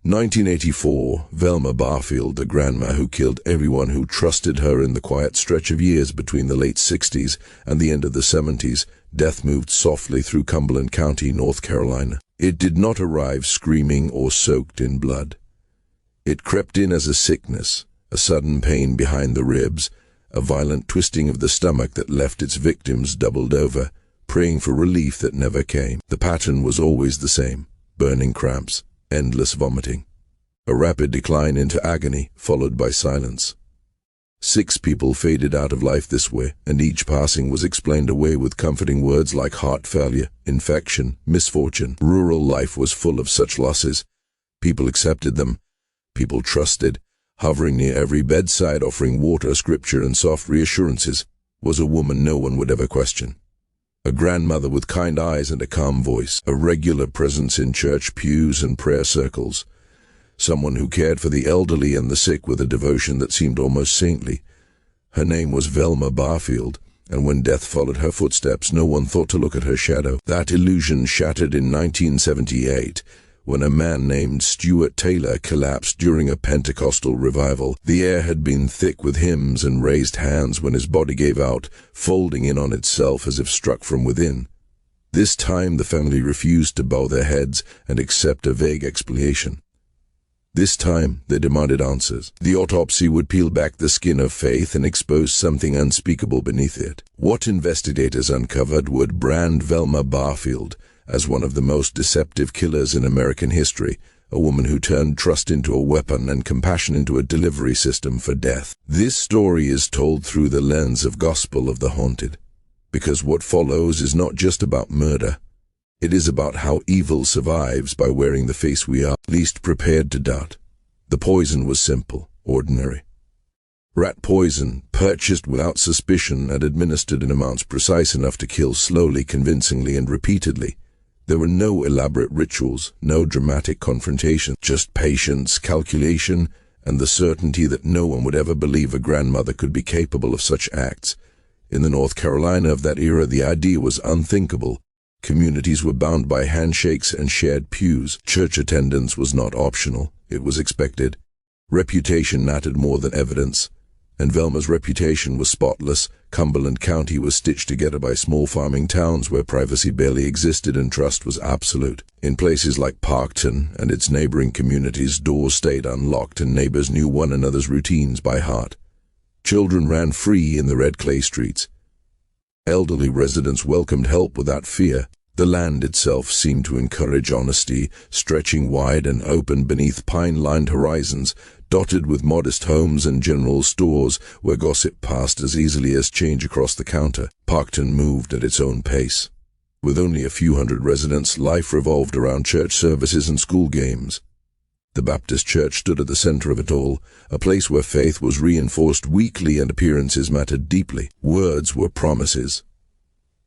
1984, Velma Barfield, the grandma who killed everyone who trusted her in the quiet stretch of years between the late 60s and the end of the 70s, death moved softly through Cumberland County, North Carolina. It did not arrive screaming or soaked in blood. It crept in as a sickness, a sudden pain behind the ribs, a violent twisting of the stomach that left its victims doubled over, praying for relief that never came. The pattern was always the same: burning cramps, endless vomiting, a rapid decline into agony, followed by silence. 6 people faded out of life this way, and each passing was explained away with comforting words like heart failure, infection, misfortune. Rural life was full of such losses. People accepted them. People trusted. Hovering near every bedside, offering water, scripture, and soft reassurances, was a woman no one would ever question. A grandmother with kind eyes and a calm voice, a regular presence in church pews and prayer circles, someone who cared for the elderly and the sick with a devotion that seemed almost saintly. Her name was Velma Barfield, and when death followed her footsteps, no one thought to look at her shadow. That illusion shattered in 1978, when a man named Stuart Taylor collapsed during a Pentecostal revival. The air had been thick with hymns and raised hands when his body gave out, folding in on itself as if struck from within. This time the family refused to bow their heads and accept a vague explanation. This time they demanded answers. The autopsy would peel back the skin of faith and expose something unspeakable beneath it. What investigators uncovered would brand Velma Barfield as one of the most deceptive killers in American history, a woman who turned trust into a weapon and compassion into a delivery system for death. This story is told through the lens of Gospel of the Haunted, because what follows is not just about murder. It is about how evil survives by wearing the face we are least prepared to doubt. The poison was simple, ordinary. Rat poison, purchased without suspicion and administered in amounts precise enough to kill slowly, convincingly, and repeatedly. There were no elaborate rituals, no dramatic confrontation, just patience, calculation, and the certainty that no one would ever believe a grandmother could be capable of such acts. In the North Carolina of that era, the idea was unthinkable. Communities were bound by handshakes and shared pews. Church attendance was not optional, it was expected. Reputation mattered more than evidence, and Velma's reputation was spotless. Cumberland County was stitched together by small farming towns where privacy barely existed and trust was absolute. In places like Parkton and its neighboring communities, doors stayed unlocked and neighbors knew one another's routines by heart. Children ran free in the red clay streets. Elderly residents welcomed help without fear. The land itself seemed to encourage honesty, stretching wide and open beneath pine-lined horizons, dotted with modest homes and general stores where gossip passed as easily as change across the counter. Parkton moved at its own pace. With only a few hundred residents, life revolved around church services and school games. The Baptist church stood at the center of it all, a place where faith was reinforced weekly and appearances mattered deeply. Words were promises.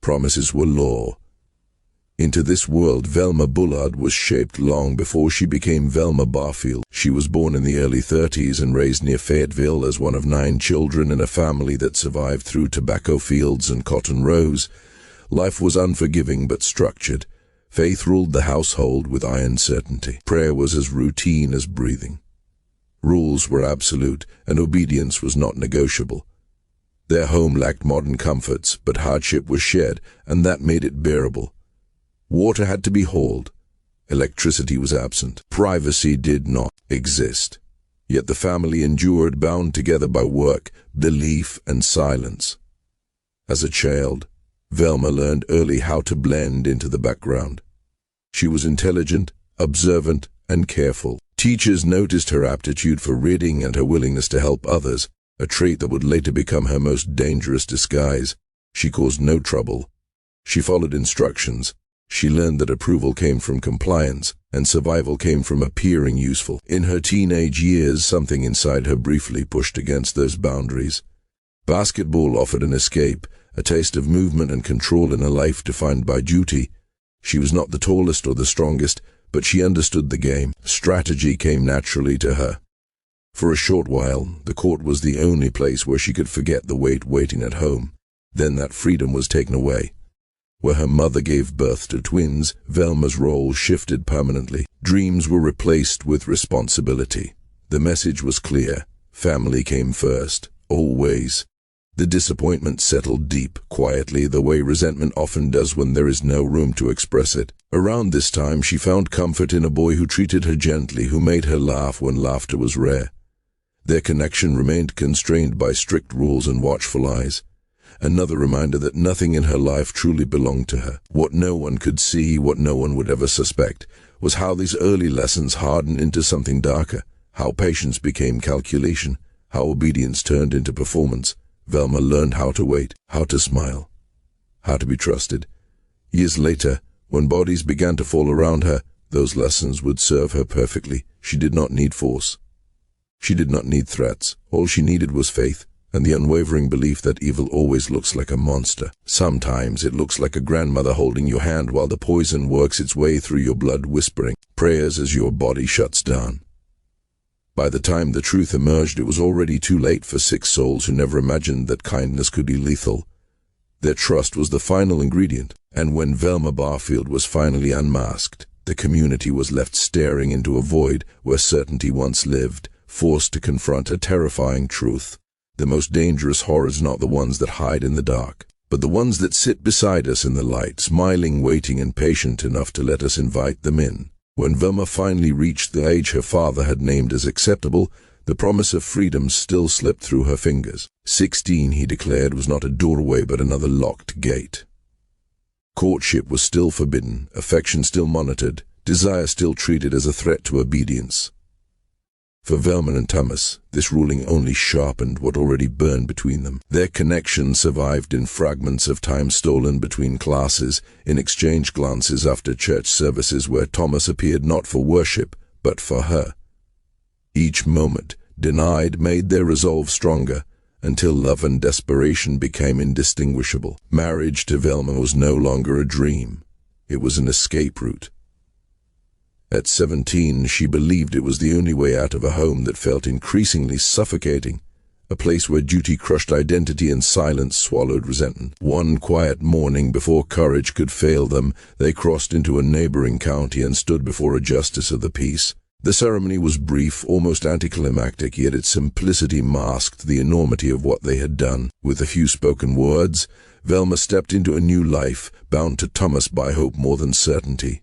Promises were law. Into this world, Velma Bullard was shaped long before she became Velma Barfield. She was born in the early 30s and raised near Fayetteville as one of 9 children in a family that survived through tobacco fields and cotton rows. Life was unforgiving but structured. Faith ruled the household with iron certainty. Prayer was as routine as breathing. Rules were absolute, and obedience was not negotiable. Their home lacked modern comforts, but hardship was shared, and that made it bearable. Water had to be hauled. Electricity was absent. Privacy did not exist. Yet the family endured, bound together by work, belief, and silence. As a child, Velma learned early how to blend into the background. She was intelligent, observant, and careful. Teachers noticed her aptitude for reading and her willingness to help others, a trait that would later become her most dangerous disguise. She caused no trouble. She followed instructions. She learned that approval came from compliance, and survival came from appearing useful. In her teenage years, something inside her briefly pushed against those boundaries. Basketball offered an escape, a taste of movement and control in a life defined by duty. She was not the tallest or the strongest, but she understood the game. Strategy came naturally to her. For a short while, the court was the only place where she could forget the weight waiting at home. Then that freedom was taken away. Where her mother gave birth to twins, Velma's role shifted permanently. Dreams were replaced with responsibility. The message was clear. Family came first, always. The disappointment settled deep, quietly, the way resentment often does when there is no room to express it. Around this time, she found comfort in a boy who treated her gently, who made her laugh when laughter was rare. Their connection remained constrained by strict rules and watchful eyes. Another reminder that nothing in her life truly belonged to her. What no one could see, what no one would ever suspect, was how these early lessons hardened into something darker, how patience became calculation, how obedience turned into performance. Velma learned how to wait, how to smile, how to be trusted. Years later, when bodies began to fall around her, those lessons would serve her perfectly. She did not need force. She did not need threats. All she needed was faith, and the unwavering belief that evil always looks like a monster. Sometimes it looks like a grandmother holding your hand while the poison works its way through your blood, whispering prayers as your body shuts down. By the time the truth emerged, it was already too late for 6 souls who never imagined that kindness could be lethal. Their trust was the final ingredient, and when Velma Barfield was finally unmasked, the community was left staring into a void where certainty once lived, forced to confront a terrifying truth. The most dangerous horrors are not the ones that hide in the dark, but the ones that sit beside us in the light, smiling, waiting, and patient enough to let us invite them in. When Velma finally reached the age her father had named as acceptable, the promise of freedom still slipped through her fingers. 16, he declared, was not a doorway but another locked gate. Courtship was still forbidden, affection still monitored, desire still treated as a threat to obedience. For Velma and Thomas, this ruling only sharpened what already burned between them. Their connection survived in fragments of time stolen between classes, in exchanged glances after church services where Thomas appeared not for worship, but for her. Each moment, denied, made their resolve stronger, until love and desperation became indistinguishable. Marriage to Velma was no longer a dream. It was an escape route. At 17, she believed it was the only way out of a home that felt increasingly suffocating, a place where duty crushed identity and silence swallowed resentment. One quiet morning, before courage could fail them, they crossed into a neighboring county and stood before a justice of the peace. The ceremony was brief, almost anticlimactic, yet its simplicity masked the enormity of what they had done. With a few spoken words, Velma stepped into a new life, bound to Thomas by hope more than certainty.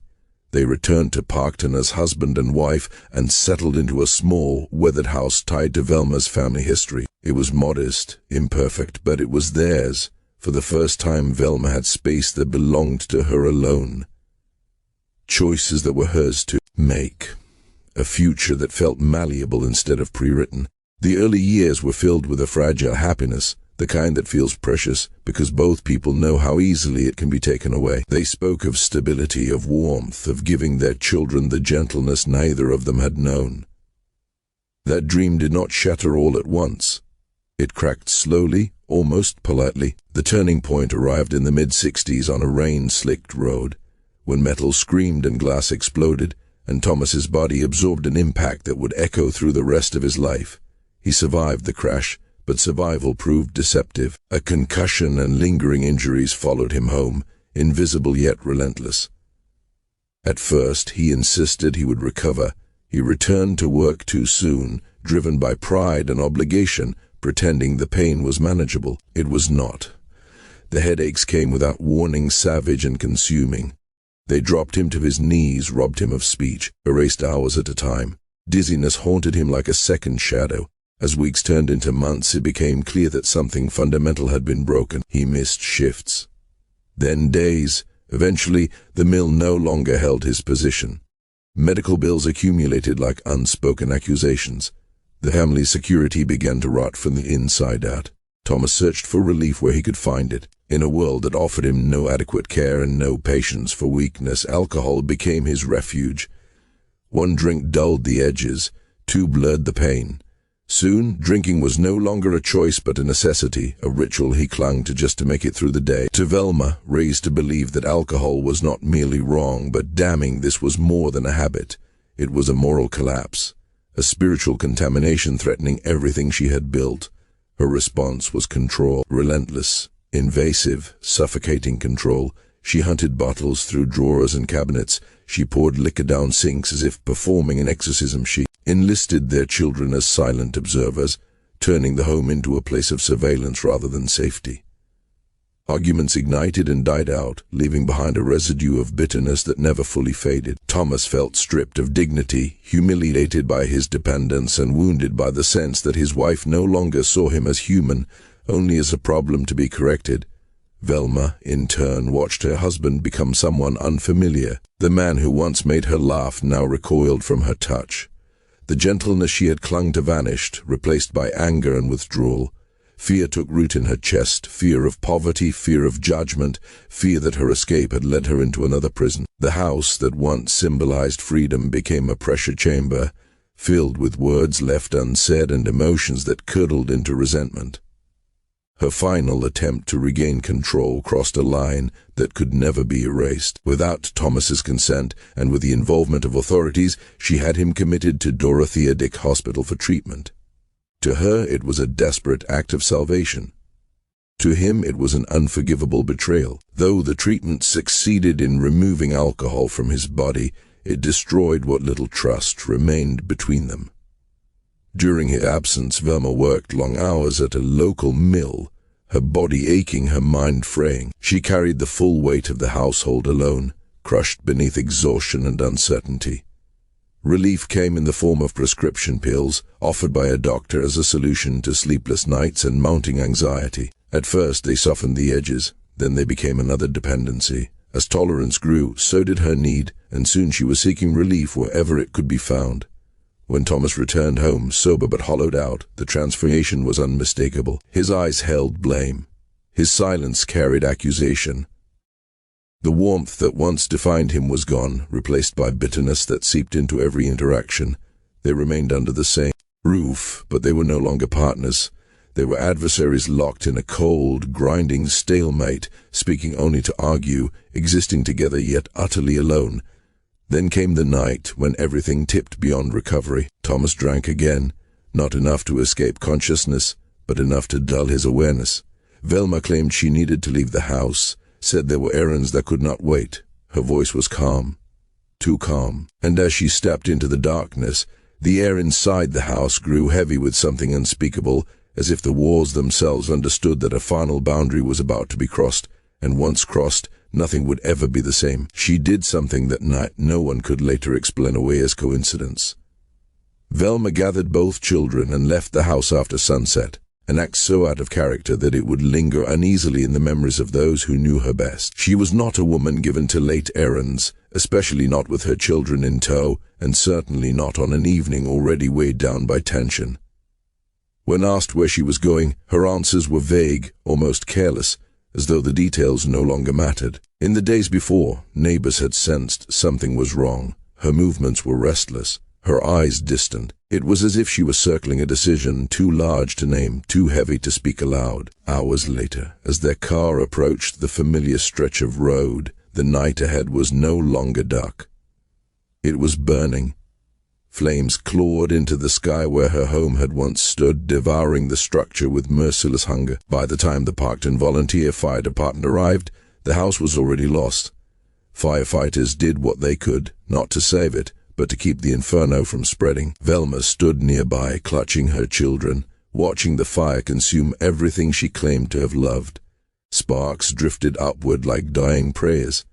They returned to Parkton as husband and wife and settled into a small, weathered house tied to Velma's family history. It was modest, imperfect, but it was theirs. For the first time, Velma had space that belonged to her alone. Choices that were hers to make. A future that felt malleable instead of pre-written. The early years were filled with a fragile happiness, the kind that feels precious because both people know how easily it can be taken away. They spoke of stability, of warmth, of giving their children the gentleness neither of them had known. That dream did not shatter all at once. It cracked slowly, almost politely. The turning point arrived in the mid-60s on a rain-slicked road, when metal screamed and glass exploded, and Thomas's body absorbed an impact that would echo through the rest of his life. He survived the crash, but survival proved deceptive. A concussion and lingering injuries followed him home, invisible yet relentless. At first, he insisted he would recover. He returned to work too soon, driven by pride and obligation, pretending the pain was manageable. It was not. The headaches came without warning, savage and consuming. They dropped him to his knees, robbed him of speech, erased hours at a time. Dizziness haunted him like a second shadow. As weeks turned into months, it became clear that something fundamental had been broken. He missed shifts. Then days. Eventually, the mill no longer held his position. Medical bills accumulated like unspoken accusations. The family's security began to rot from the inside out. Thomas searched for relief where he could find it. In a world that offered him no adequate care and no patience for weakness, alcohol became his refuge. One drink dulled the edges, 2 blurred the pain. Soon, drinking was no longer a choice but a necessity, a ritual he clung to just to make it through the day. To Velma, raised to believe that alcohol was not merely wrong, but damning, this was more than a habit. It was a moral collapse, a spiritual contamination threatening everything she had built. Her response was control, relentless, invasive, suffocating control. She hunted bottles through drawers and cabinets. She poured liquor down sinks as if performing an exorcism. She enlisted their children as silent observers, turning the home into a place of surveillance rather than safety. Arguments ignited and died out, leaving behind a residue of bitterness that never fully faded. Thomas felt stripped of dignity, humiliated by his dependence, and wounded by the sense that his wife no longer saw him as human, only as a problem to be corrected. Velma, in turn, watched her husband become someone unfamiliar. The man who once made her laugh now recoiled from her touch. The gentleness she had clung to vanished, replaced by anger and withdrawal. Fear took root in her chest, fear of poverty, fear of judgment, fear that her escape had led her into another prison. The house that once symbolized freedom became a pressure chamber, filled with words left unsaid and emotions that curdled into resentment. Her final attempt to regain control crossed a line that could never be erased. Without Thomas's consent, and with the involvement of authorities, she had him committed to Dorothea Dick Hospital for treatment. To her, it was a desperate act of salvation. To him, it was an unforgivable betrayal. Though the treatment succeeded in removing alcohol from his body, it destroyed what little trust remained between them. During his absence, Velma worked long hours at a local mill, her body aching, her mind fraying. She carried the full weight of the household alone, crushed beneath exhaustion and uncertainty. Relief came in the form of prescription pills, offered by a doctor as a solution to sleepless nights and mounting anxiety. At first they softened the edges, then they became another dependency. As tolerance grew, so did her need, and soon she was seeking relief wherever it could be found. When Thomas returned home, sober but hollowed out, the transformation was unmistakable. His eyes held blame. His silence carried accusation. The warmth that once defined him was gone, replaced by bitterness that seeped into every interaction. They remained under the same roof, but they were no longer partners. They were adversaries locked in a cold, grinding stalemate, speaking only to argue, existing together yet utterly alone. Then came the night when everything tipped beyond recovery. Thomas drank again, not enough to escape consciousness, but enough to dull his awareness. Velma claimed she needed to leave the house, said there were errands that could not wait. Her voice was calm, too calm, and as she stepped into the darkness, the air inside the house grew heavy with something unspeakable, as if the walls themselves understood that a final boundary was about to be crossed, and once crossed, nothing would ever be the same. She did something that no one could later explain away as coincidence. Velma gathered both children and left the house after sunset, an act so out of character that it would linger uneasily in the memories of those who knew her best. She was not a woman given to late errands, especially not with her children in tow, and certainly not on an evening already weighed down by tension. When asked where she was going, her answers were vague, almost careless, as though the details no longer mattered. In the days before, neighbors had sensed something was wrong. Her movements were restless, her eyes distant. It was as if she was circling a decision too large to name, too heavy to speak aloud. Hours later, as their car approached the familiar stretch of road, the night ahead was no longer dark. It was burning. Flames clawed into the sky where her home had once stood, devouring the structure with merciless hunger. By the time the Parkton volunteer fire department arrived, the house was already lost. Firefighters did what they could, not to save it, but to keep the inferno from spreading. Velma stood nearby, clutching her children, watching the fire consume everything she claimed to have loved. Sparks drifted upward like dying prayers.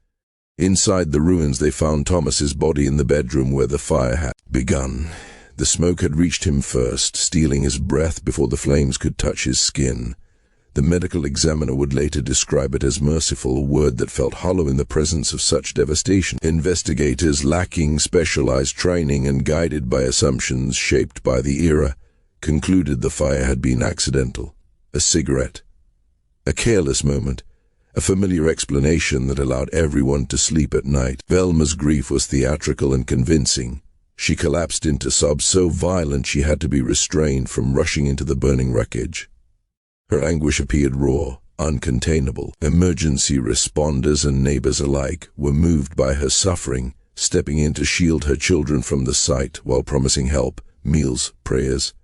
Inside the ruins they found Thomas's body in the bedroom where the fire had begun. The smoke had reached him first, stealing his breath before the flames could touch his skin. The medical examiner would later describe it as merciful, a word that felt hollow in the presence of such devastation. Investigators, lacking specialized training and guided by assumptions shaped by the era, concluded the fire had been accidental. A cigarette. A careless moment. A familiar explanation that allowed everyone to sleep at night. Velma's grief was theatrical and convincing. She collapsed into sobs so violent she had to be restrained from rushing into the burning wreckage. Her anguish appeared raw, uncontainable. Emergency responders and neighbors alike were moved by her suffering, stepping in to shield her children from the sight while promising help, meals, prayers.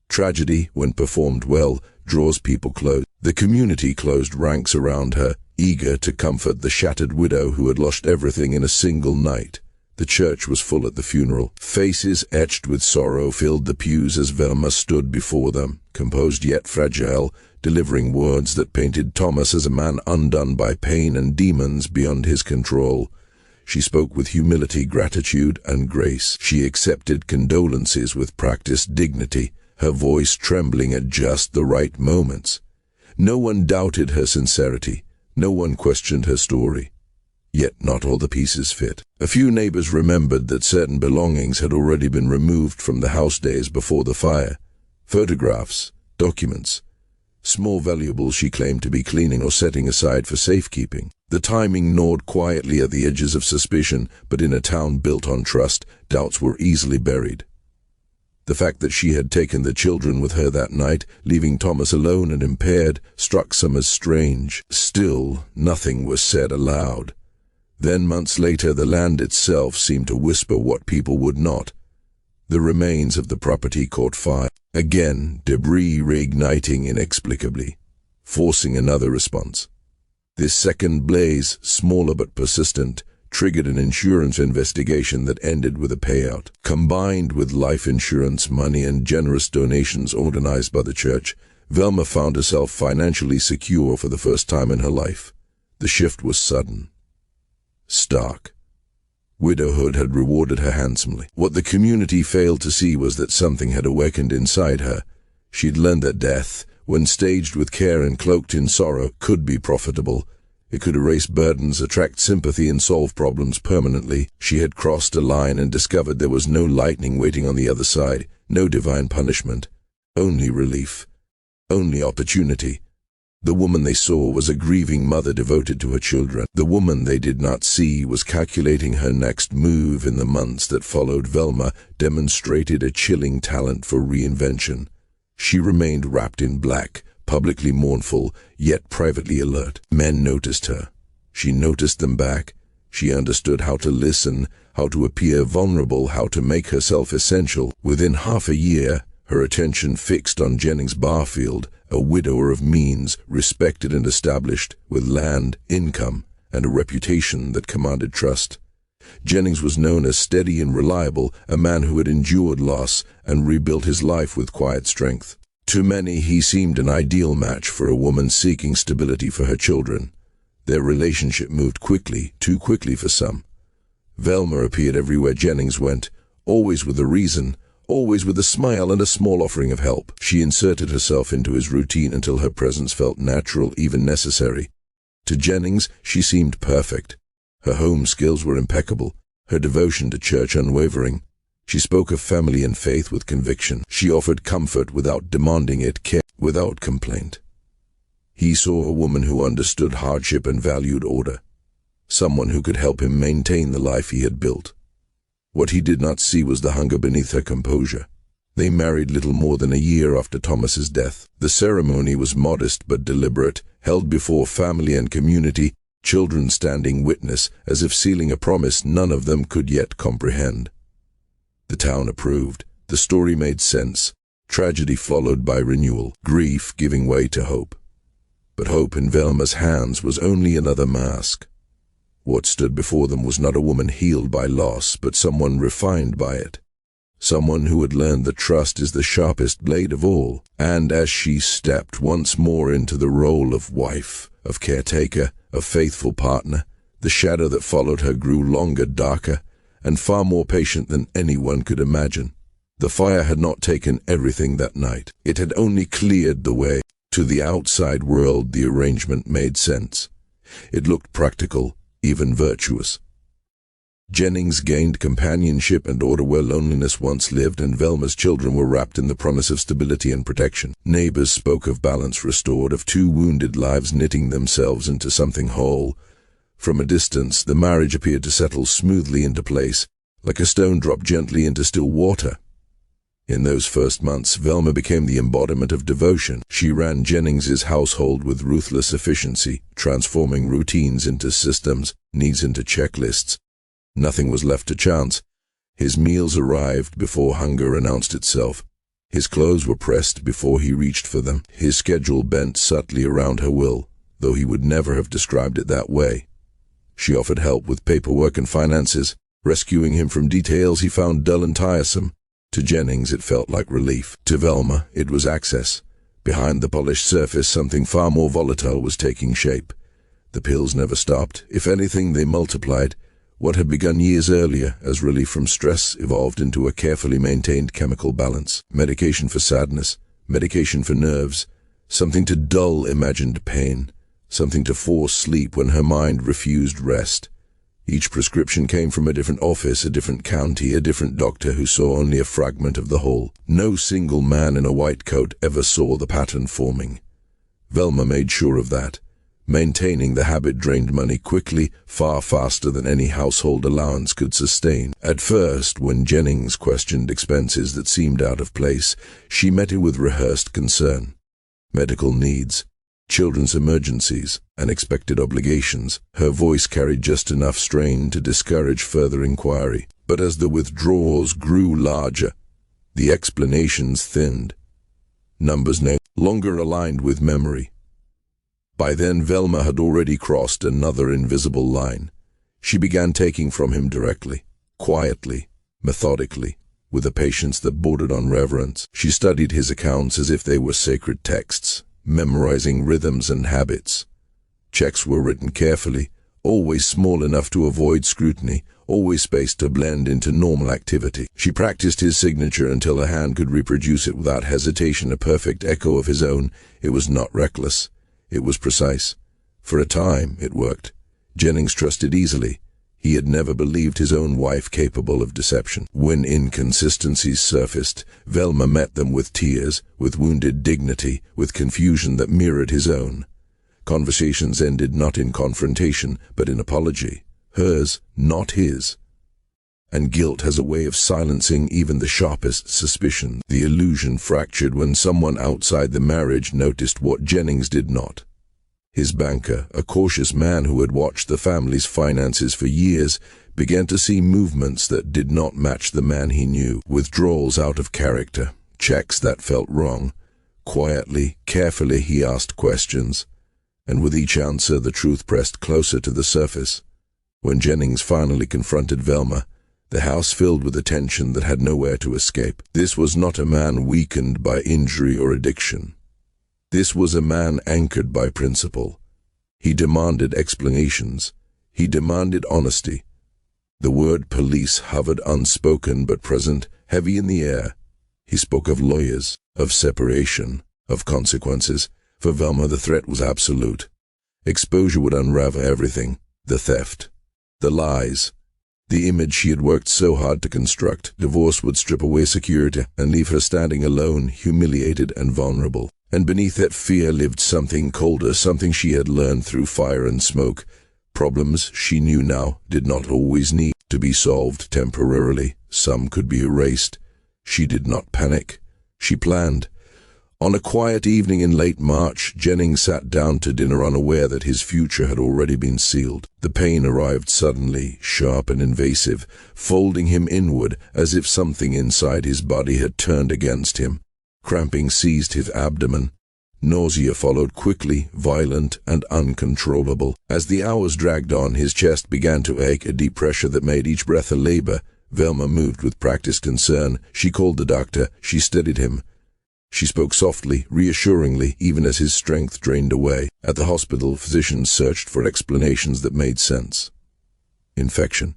Tragedy, when performed well, draws people close. The community closed ranks around her, eager to comfort the shattered widow who had lost everything in a single night. The church was full at the funeral. Faces etched with sorrow filled the pews as Velma stood before them, composed yet fragile, delivering words that painted Thomas as a man undone by pain and demons beyond his control. She spoke with humility, gratitude, and grace. She accepted condolences with practiced dignity, her voice trembling at just the right moments. No one doubted her sincerity. No one questioned her story. Yet not all the pieces fit. A few neighbors remembered that certain belongings had already been removed from the house days before the fire. Photographs, documents, small valuables she claimed to be cleaning or setting aside for safekeeping. The timing gnawed quietly at the edges of suspicion, but in a town built on trust, doubts were easily buried. The fact that she had taken the children with her that night, leaving Thomas alone and impaired, struck some as strange. Still, nothing was said aloud. Then, months later, the land itself seemed to whisper what people would not. The remains of the property caught fire. Again, debris reigniting inexplicably, forcing another response. This second blaze, smaller but persistent, triggered an insurance investigation that ended with a payout. Combined with life insurance money and generous donations organized by the church, Velma found herself financially secure for the first time in her life. The shift was sudden, stark. Widowhood had rewarded her handsomely. What the community failed to see was that something had awakened inside her. She'd learned that death, when staged with care and cloaked in sorrow, could be profitable. It could erase burdens, attract sympathy, and solve problems permanently. She had crossed a line and discovered there was no lightning waiting on the other side, no divine punishment, only relief, only opportunity. The woman they saw was a grieving mother devoted to her children. The woman they did not see was calculating her next move. In the months that followed, Velma demonstrated a chilling talent for reinvention. She remained wrapped in black, publicly mournful, yet privately alert. Men noticed her. She noticed them back. She understood how to listen, how to appear vulnerable, how to make herself essential. Within half a year, her attention fixed on Jennings Barfield, a widower of means, respected and established, with land, income, and a reputation that commanded trust. Jennings was known as steady and reliable, a man who had endured loss and rebuilt his life with quiet strength. To many, he seemed an ideal match for a woman seeking stability for her children. Their relationship moved quickly, too quickly for some. Velma appeared everywhere Jennings went, always with a reason, always with a smile and a small offering of help. She inserted herself into his routine until her presence felt natural, even necessary. To Jennings, she seemed perfect. Her home skills were impeccable, her devotion to church unwavering. She spoke of family and faith with conviction. She offered comfort without demanding it, care without complaint. He saw a woman who understood hardship and valued order, someone who could help him maintain the life he had built. What he did not see was the hunger beneath her composure. They married little more than a year after Thomas's death. The ceremony was modest but deliberate, held before family and community, children standing witness, as if sealing a promise none of them could yet comprehend. The town approved. The story made sense. Tragedy followed by renewal, grief giving way to hope. But hope in Velma's hands was only another mask. What stood before them was not a woman healed by loss, but someone refined by it. Someone who had learned that trust is the sharpest blade of all. And as she stepped once more into the role of wife, of caretaker, of faithful partner, the shadow that followed her grew longer, darker, and far more patient than anyone could imagine. The fire had not taken everything that night. It had only cleared the way. To the outside world, the arrangement made sense. It looked practical, even virtuous. Jennings gained companionship and order where loneliness once lived, and Velma's children were wrapped in the promise of stability and protection. Neighbors spoke of balance restored, of two wounded lives knitting themselves into something whole. From a distance, the marriage appeared to settle smoothly into place, like a stone dropped gently into still water. In those first months, Velma became the embodiment of devotion. She ran Jennings's household with ruthless efficiency, transforming routines into systems, needs into checklists. Nothing was left to chance. His meals arrived before hunger announced itself. His clothes were pressed before he reached for them. His schedule bent subtly around her will, though he would never have described it that way. She offered help with paperwork and finances, rescuing him from details he found dull and tiresome. To Jennings it felt like relief. To Velma it was access. Behind the polished surface something far more volatile was taking shape. The pills never stopped. If anything, they multiplied. What had begun years earlier as relief from stress evolved into a carefully maintained chemical balance. Medication for sadness, medication for nerves, something to dull imagined pain, something to force sleep when her mind refused rest. Each prescription came from a different office, a different county, a different doctor who saw only a fragment of the whole. No single man in a white coat ever saw the pattern forming. Velma made sure of that. Maintaining the habit drained money quickly, far faster than any household allowance could sustain. At first, when Jennings questioned expenses that seemed out of place, she met it with rehearsed concern. Medical needs, children's emergencies, unexpected obligations. Her voice carried just enough strain to discourage further inquiry. But as the withdrawals grew larger, the explanations thinned. Numbers no longer aligned with memory. By then, Velma had already crossed another invisible line. She began taking from him directly, quietly, methodically, with a patience that bordered on reverence. She studied his accounts as if they were sacred texts, memorizing rhythms and habits. Checks were written carefully, always small enough to avoid scrutiny, always spaced to blend into normal activity. She practiced his signature until her hand could reproduce it without hesitation, a perfect echo of his own. It was not reckless. It was precise. For a time, it worked. Jennings trusted easily. He had never believed his own wife capable of deception. When inconsistencies surfaced, Velma met them with tears, with wounded dignity, with confusion that mirrored his own. Conversations ended not in confrontation, but in apology. Hers, not his. And guilt has a way of silencing even the sharpest suspicion. The illusion fractured when someone outside the marriage noticed what Jennings did not. His banker, a cautious man who had watched the family's finances for years, began to see movements that did not match the man he knew. Withdrawals out of character, checks that felt wrong. Quietly, carefully he asked questions, and with each answer the truth pressed closer to the surface. When Jennings finally confronted Velma, the house filled with a tension that had nowhere to escape. This was not a man weakened by injury or addiction. This was a man anchored by principle. He demanded explanations. He demanded honesty. The word police hovered unspoken but present, heavy in the air. He spoke of lawyers, of separation, of consequences. For Velma, the threat was absolute. Exposure would unravel everything. The theft, the lies, the image she had worked so hard to construct. Divorce would strip away security and leave her standing alone, humiliated and vulnerable. And beneath that fear lived something colder, something she had learned through fire and smoke. Problems, she knew now, did not always need to be solved temporarily. Some could be erased. She did not panic. She planned. On a quiet evening in late March, Jennings sat down to dinner unaware that his future had already been sealed. The pain arrived suddenly, sharp and invasive, folding him inward as if something inside his body had turned against him. Cramping seized his abdomen. Nausea followed quickly, violent and uncontrollable. As the hours dragged on, his chest began to ache, a deep pressure that made each breath a labor. Velma moved with practiced concern. She called the doctor. She steadied him. She spoke softly, reassuringly, even as his strength drained away. At the hospital, physicians searched for explanations that made sense. Infection.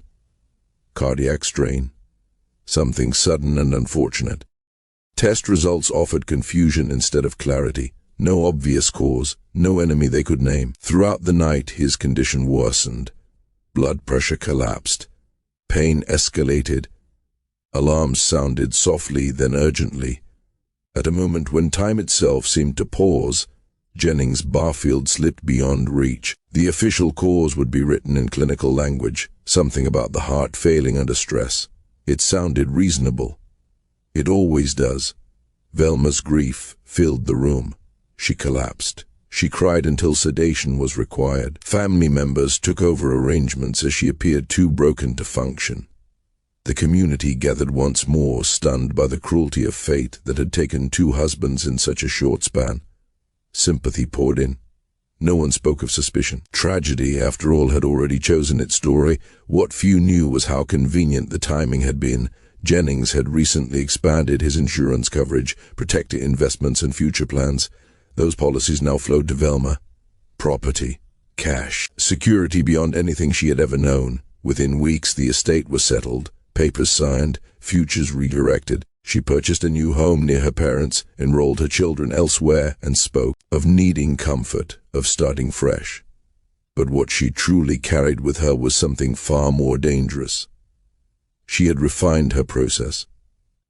Cardiac strain. Something sudden and unfortunate. Test results offered confusion instead of clarity. No obvious cause, no enemy they could name. Throughout the night, his condition worsened. Blood pressure collapsed. Pain escalated. Alarms sounded softly, then urgently. At a moment when time itself seemed to pause, Jennings Barfield slipped beyond reach. The official cause would be written in clinical language, something about the heart failing under stress. It sounded reasonable. It always does. Velma's grief filled the room. She collapsed. She cried until sedation was required. Family members took over arrangements as she appeared too broken to function. The community gathered once more, stunned by the cruelty of fate that had taken 2 husbands in such a short span. Sympathy poured in. No one spoke of suspicion. Tragedy, after all, had already chosen its story. What few knew was how convenient the timing had been. Jennings had recently expanded his insurance coverage, protected investments and future plans. Those policies now flowed to Velma. Property, cash, security beyond anything she had ever known. Within weeks, the estate was settled, papers signed, futures redirected. She purchased a new home near her parents, enrolled her children elsewhere, and spoke of needing comfort, of starting fresh. But what she truly carried with her was something far more dangerous. She had refined her process,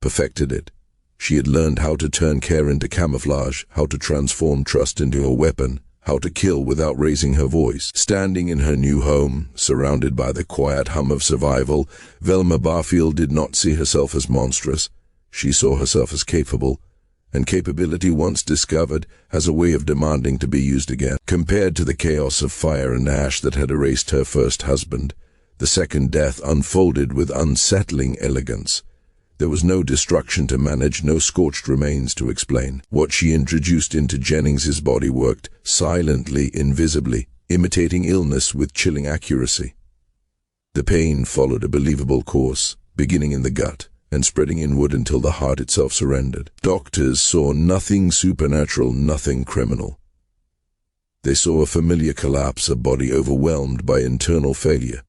perfected it. She had learned how to turn care into camouflage, how to transform trust into a weapon, how to kill without raising her voice. Standing in her new home, surrounded by the quiet hum of survival, Velma Barfield did not see herself as monstrous. She saw herself as capable, and capability once discovered has a way of demanding to be used again. Compared to the chaos of fire and ash that had erased her first husband, the second death unfolded with unsettling elegance. There was no destruction to manage, no scorched remains to explain. What she introduced into Jennings's body worked silently, invisibly, imitating illness with chilling accuracy. The pain followed a believable course, beginning in the gut and spreading inward until the heart itself surrendered. Doctors saw nothing supernatural, nothing criminal. They saw a familiar collapse, a body overwhelmed by internal failure,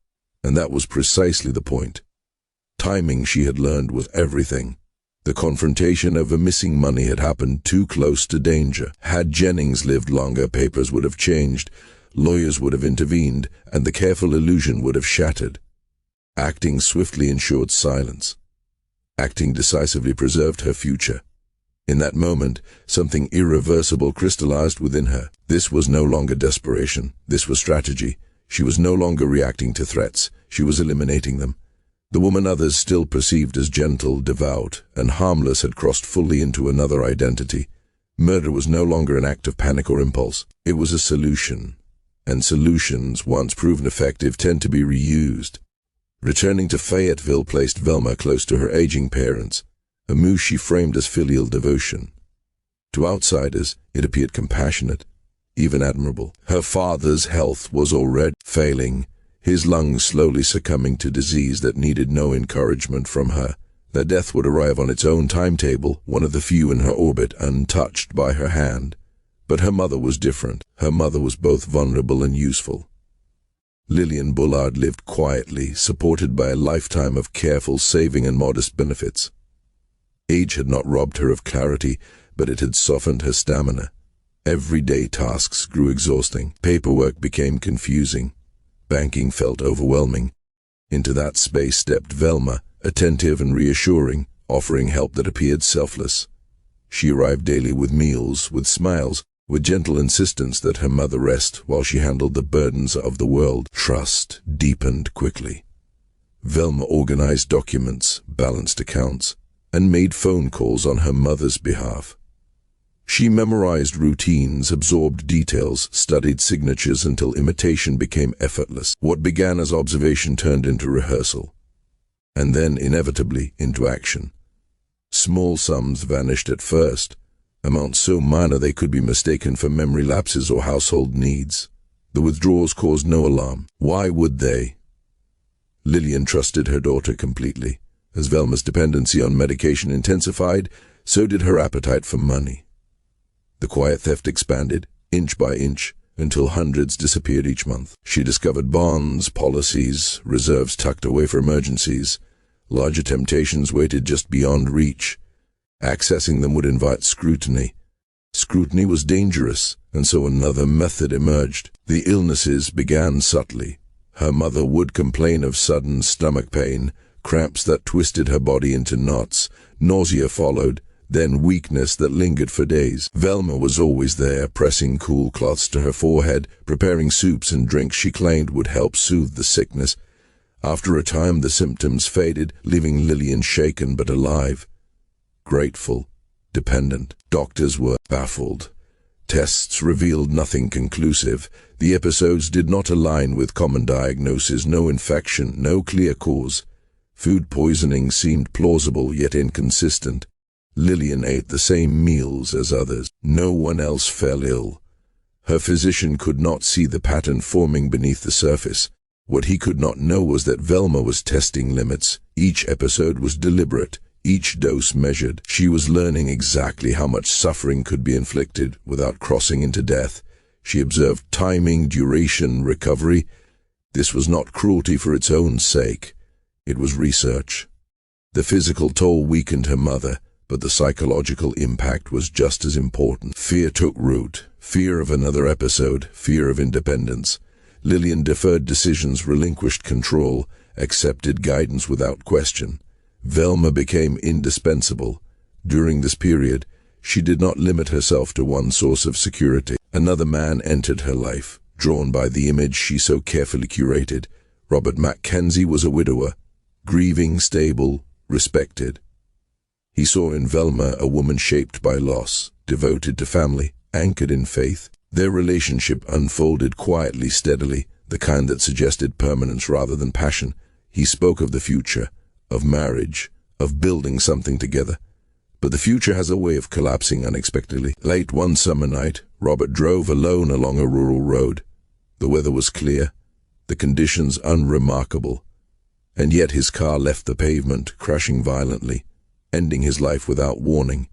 and that was precisely the point. Timing, she had learned, was everything. The confrontation over missing money had happened too close to danger. Had Jennings lived longer, papers would have changed, lawyers would have intervened, and the careful illusion would have shattered. Acting swiftly ensured silence. Acting decisively preserved her future. In that moment, something irreversible crystallized within her. This was no longer desperation. This was strategy. She was no longer reacting to threats. She was eliminating them. The woman others still perceived as gentle, devout, and harmless had crossed fully into another identity. Murder was no longer an act of panic or impulse. It was a solution. And solutions, once proven effective, tend to be reused. Returning to Fayetteville placed Velma close to her aging parents, a move she framed as filial devotion. To outsiders, it appeared compassionate, even admirable. Her father's health was already failing, his lungs slowly succumbing to disease that needed no encouragement from her. Their death would arrive on its own timetable, one of the few in her orbit, untouched by her hand. But her mother was different. Her mother was both vulnerable and useful. Lillian Bullard lived quietly, supported by a lifetime of careful saving and modest benefits. Age had not robbed her of clarity, but it had softened her stamina. Everyday tasks grew exhausting. Paperwork became confusing. Banking felt overwhelming. Into that space stepped Velma, attentive and reassuring, offering help that appeared selfless. She arrived daily with meals, with smiles, with gentle insistence that her mother rest while she handled the burdens of the world. Trust deepened quickly. Velma organized documents, balanced accounts, and made phone calls on her mother's behalf. She memorized routines, absorbed details, studied signatures until imitation became effortless. What began as observation turned into rehearsal, and then inevitably into action. Small sums vanished at first, amounts so minor they could be mistaken for memory lapses or household needs. The withdrawals caused no alarm. Why would they? Lillian trusted her daughter completely. As Velma's dependency on medication intensified, so did her appetite for money. The quiet theft expanded, inch by inch, until hundreds disappeared each month. She discovered bonds, policies, reserves tucked away for emergencies. Larger temptations waited just beyond reach. Accessing them would invite scrutiny. Scrutiny was dangerous, and so another method emerged. The illnesses began subtly. Her mother would complain of sudden stomach pain, cramps that twisted her body into knots. Nausea followed, then weakness that lingered for days. Velma was always there, pressing cool cloths to her forehead, preparing soups and drinks she claimed would help soothe the sickness. After a time, the symptoms faded, leaving Lillian shaken but alive. Grateful, dependent. Doctors were baffled. Tests revealed nothing conclusive. The episodes did not align with common diagnosis, no infection, no clear cause. Food poisoning seemed plausible yet inconsistent. Lillian ate the same meals as others. No one else fell ill. Her physician could not see the pattern forming beneath the surface. What he could not know was that Velma was testing limits. Each episode was deliberate, each dose measured. She was learning exactly how much suffering could be inflicted without crossing into death. She observed timing, duration, recovery. This was not cruelty for its own sake. It was research. The physical toll weakened her mother, but the psychological impact was just as important. Fear took root. Fear of another episode, fear of independence. Lillian deferred decisions, relinquished control, accepted guidance without question. Velma became indispensable. During this period, she did not limit herself to one source of security. Another man entered her life, drawn by the image she so carefully curated. Robert Mackenzie was a widower, grieving, stable, respected. He saw in Velma a woman shaped by loss, devoted to family, anchored in faith. Their relationship unfolded quietly, steadily, the kind that suggested permanence rather than passion. He spoke of the future, of marriage, of building something together. But the future has a way of collapsing unexpectedly. Late one summer night, Robert drove alone along a rural road. The weather was clear, the conditions unremarkable, and yet his car left the pavement, crashing violently, ending his life without warning.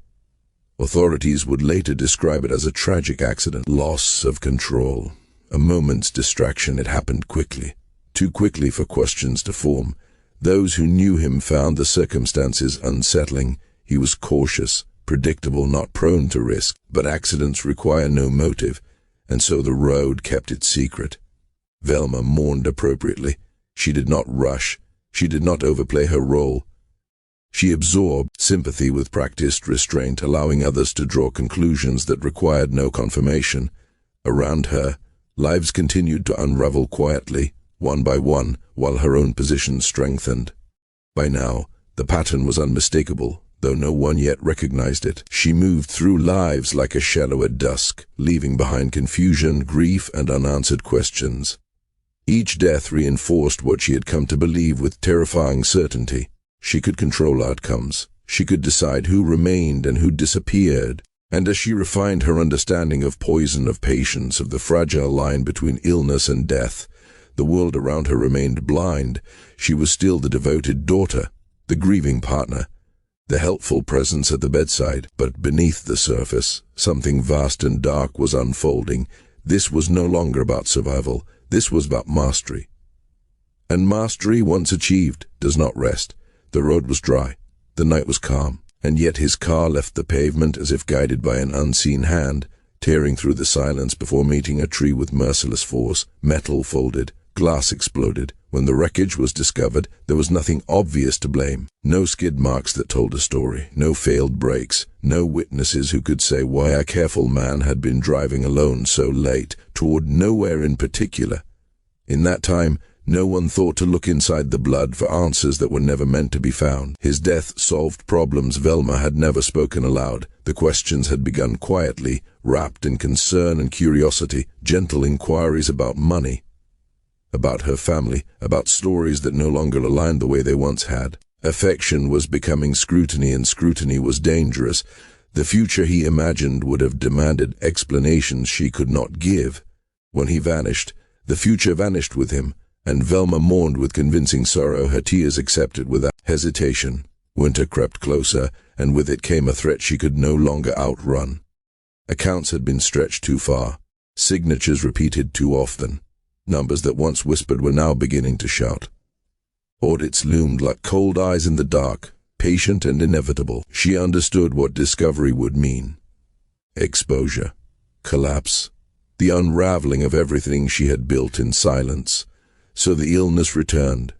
Authorities would later describe it as a tragic accident. Loss of control. A moment's distraction. It happened quickly. Too quickly for questions to form. Those who knew him found the circumstances unsettling. He was cautious, predictable, not prone to risk. But accidents require no motive, and so the road kept it secret. Velma mourned appropriately. She did not rush. She did not overplay her role. She absorbed sympathy with practiced restraint, allowing others to draw conclusions that required no confirmation. Around her, lives continued to unravel quietly, one by one, while her own position strengthened. By now, the pattern was unmistakable, though no one yet recognized it. She moved through lives like a shadow at dusk, leaving behind confusion, grief, and unanswered questions. Each death reinforced what she had come to believe with terrifying certainty. She could control outcomes. She could decide who remained and who disappeared. And as she refined her understanding of poison, of patience, of the fragile line between illness and death, the world around her remained blind. She was still the devoted daughter, the grieving partner, the helpful presence at the bedside. But beneath the surface, something vast and dark was unfolding. This was no longer about survival. This was about mastery. And mastery, once achieved, does not rest. The road was dry, the night was calm, and yet his car left the pavement as if guided by an unseen hand, tearing through the silence before meeting a tree with merciless force. Metal folded, glass exploded. When the wreckage was discovered, there was nothing obvious to blame. No skid marks that told a story, no failed brakes, no witnesses who could say why a careful man had been driving alone so late, toward nowhere in particular. In that time, no one thought to look inside the blood for answers that were never meant to be found. His death solved problems Velma had never spoken aloud. The questions had begun quietly, wrapped in concern and curiosity, gentle inquiries about money, about her family, about stories that no longer aligned the way they once had. Affection was becoming scrutiny, and scrutiny was dangerous. The future he imagined would have demanded explanations she could not give. When he vanished, the future vanished with him. And Velma mourned with convincing sorrow, her tears accepted without hesitation. Winter crept closer, and with it came a threat she could no longer outrun. Accounts had been stretched too far, signatures repeated too often. Numbers that once whispered were now beginning to shout. Audits loomed like cold eyes in the dark, patient and inevitable. She understood what discovery would mean. Exposure, collapse, the unraveling of everything she had built in silence. So the illness returned.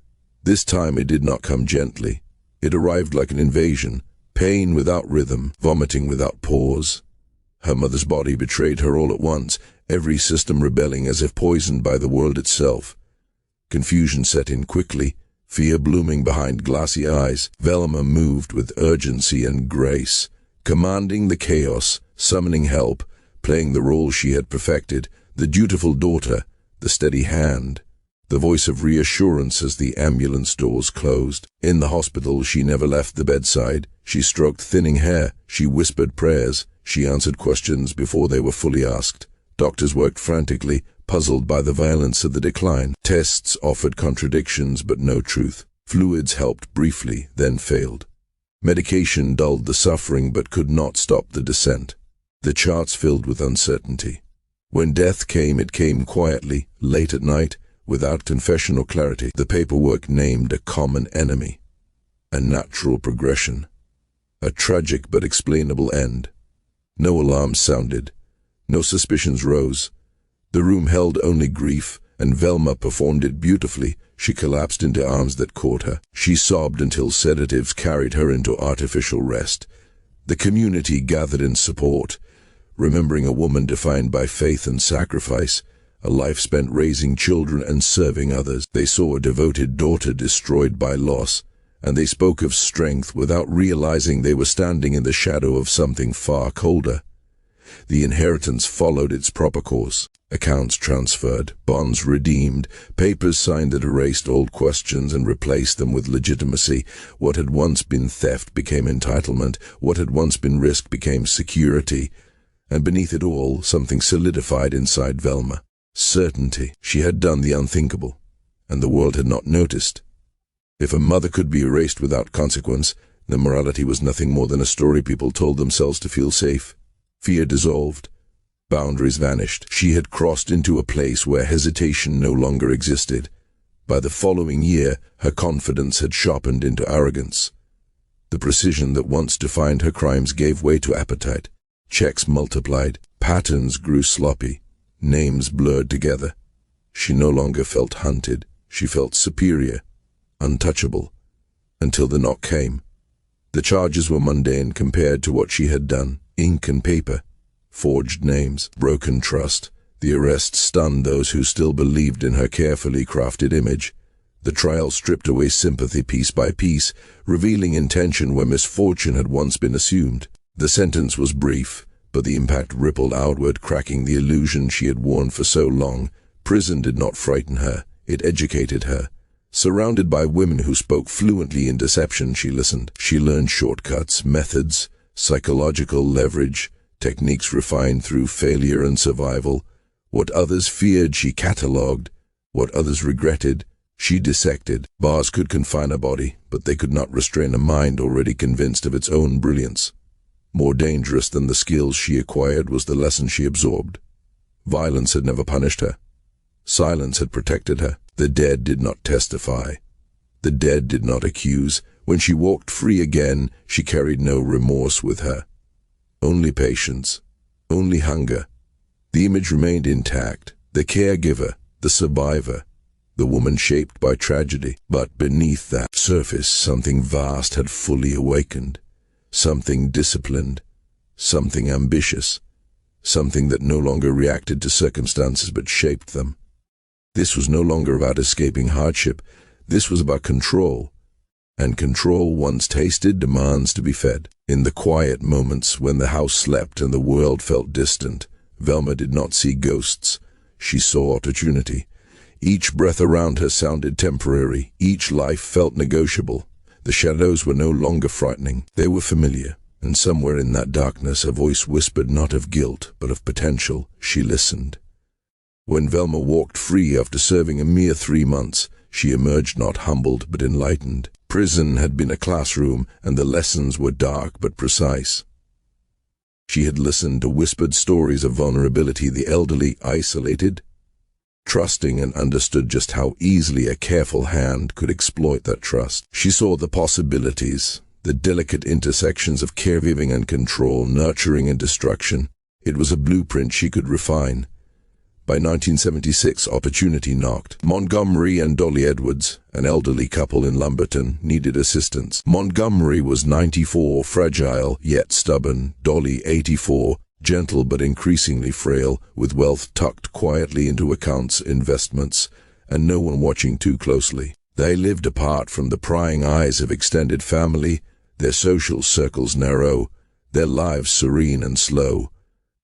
This time it did not come gently. It arrived like an invasion, pain without rhythm, vomiting without pause. Her mother's body betrayed her all at once, every system rebelling as if poisoned by the world itself. Confusion set in quickly, fear blooming behind glassy eyes. Velma moved with urgency and grace, commanding the chaos, summoning help, playing the role she had perfected, the dutiful daughter, the steady hand. the voice of reassurance as the ambulance doors closed. In the hospital, she never left the bedside. She stroked thinning hair, she whispered prayers, she answered questions before they were fully asked. Doctors worked frantically, puzzled by the violence of the decline. Tests offered contradictions but no truth. Fluids helped briefly, then failed. Medication dulled the suffering but could not stop the descent. The charts filled with uncertainty. When death came, it came quietly, late at night, without confession or clarity. The paperwork named a common enemy, a natural progression, a tragic but explainable end. No alarms sounded, no suspicions rose. The room held only grief, and Velma performed it beautifully. She collapsed into arms that caught her. She sobbed until sedatives carried her into artificial rest. The community gathered in support, remembering a woman defined by faith and sacrifice, a life spent raising children and serving others. They saw a devoted daughter destroyed by loss, and they spoke of strength without realizing they were standing in the shadow of something far colder. The inheritance followed its proper course. Accounts transferred, bonds redeemed, papers signed that erased old questions and replaced them with legitimacy. What had once been theft became entitlement. What had once been risk became security. And beneath it all, something solidified inside Velma. Certainty. She had done the unthinkable, and the world had not noticed. If a mother could be erased without consequence, then morality was nothing more than a story people told themselves to feel safe. Fear dissolved. Boundaries vanished. She had crossed into a place where hesitation no longer existed. By the following year, her confidence had sharpened into arrogance. The precision that once defined her crimes gave way to appetite. Checks multiplied. Patterns grew sloppy. Names blurred together. She no longer felt hunted. She felt superior, untouchable, until the knock came. The charges were mundane compared to what she had done. Ink and paper, forged names, broken trust. The arrest stunned those who still believed in her carefully crafted image. The trial stripped away sympathy piece by piece, revealing intention where misfortune had once been assumed. The sentence was brief, but the impact rippled outward, cracking the illusion she had worn for so long. Prison did not frighten her, it educated her. Surrounded by women who spoke fluently in deception, she listened. She learned shortcuts, methods, psychological leverage, techniques refined through failure and survival. What others feared, she catalogued. What others regretted, she dissected. Bars could confine a body, but they could not restrain a mind already convinced of its own brilliance. More dangerous than the skills she acquired was the lesson she absorbed. Violence had never punished her. Silence had protected her. The dead did not testify. The dead did not accuse. When she walked free again, she carried no remorse with her. Only patience. Only hunger. The image remained intact. The caregiver. The survivor. The woman shaped by tragedy. But beneath that surface, something vast had fully awakened. Something disciplined. Something ambitious. Something that no longer reacted to circumstances but shaped them. This was no longer about escaping hardship. This was about control. And control, once tasted, demands to be fed. In the quiet moments when the house slept and the world felt distant, Velma did not see ghosts. She saw opportunity. Each breath around her sounded temporary. Each life felt negotiable. The shadows were no longer frightening. They were familiar. And somewhere in that darkness, a voice whispered not of guilt, but of potential. She listened. When Velma walked free after serving a mere 3 months, she emerged not humbled but enlightened. Prison had been a classroom, and the lessons were dark but precise. She had listened to whispered stories of vulnerability, the elderly, isolated, trusting, and understood just how easily a careful hand could exploit that trust. She saw the possibilities, the delicate intersections of caregiving and control, nurturing and destruction. It was a blueprint she could refine. By 1976, opportunity knocked. Montgomery and Dolly Edwards, an elderly couple in Lumberton, needed assistance. Montgomery was 94, fragile yet stubborn. Dolly, 84, gentle but increasingly frail, with wealth tucked quietly into accounts, investments, and no one watching too closely. They lived apart from the prying eyes of extended family, their social circles narrow, their lives serene and slow.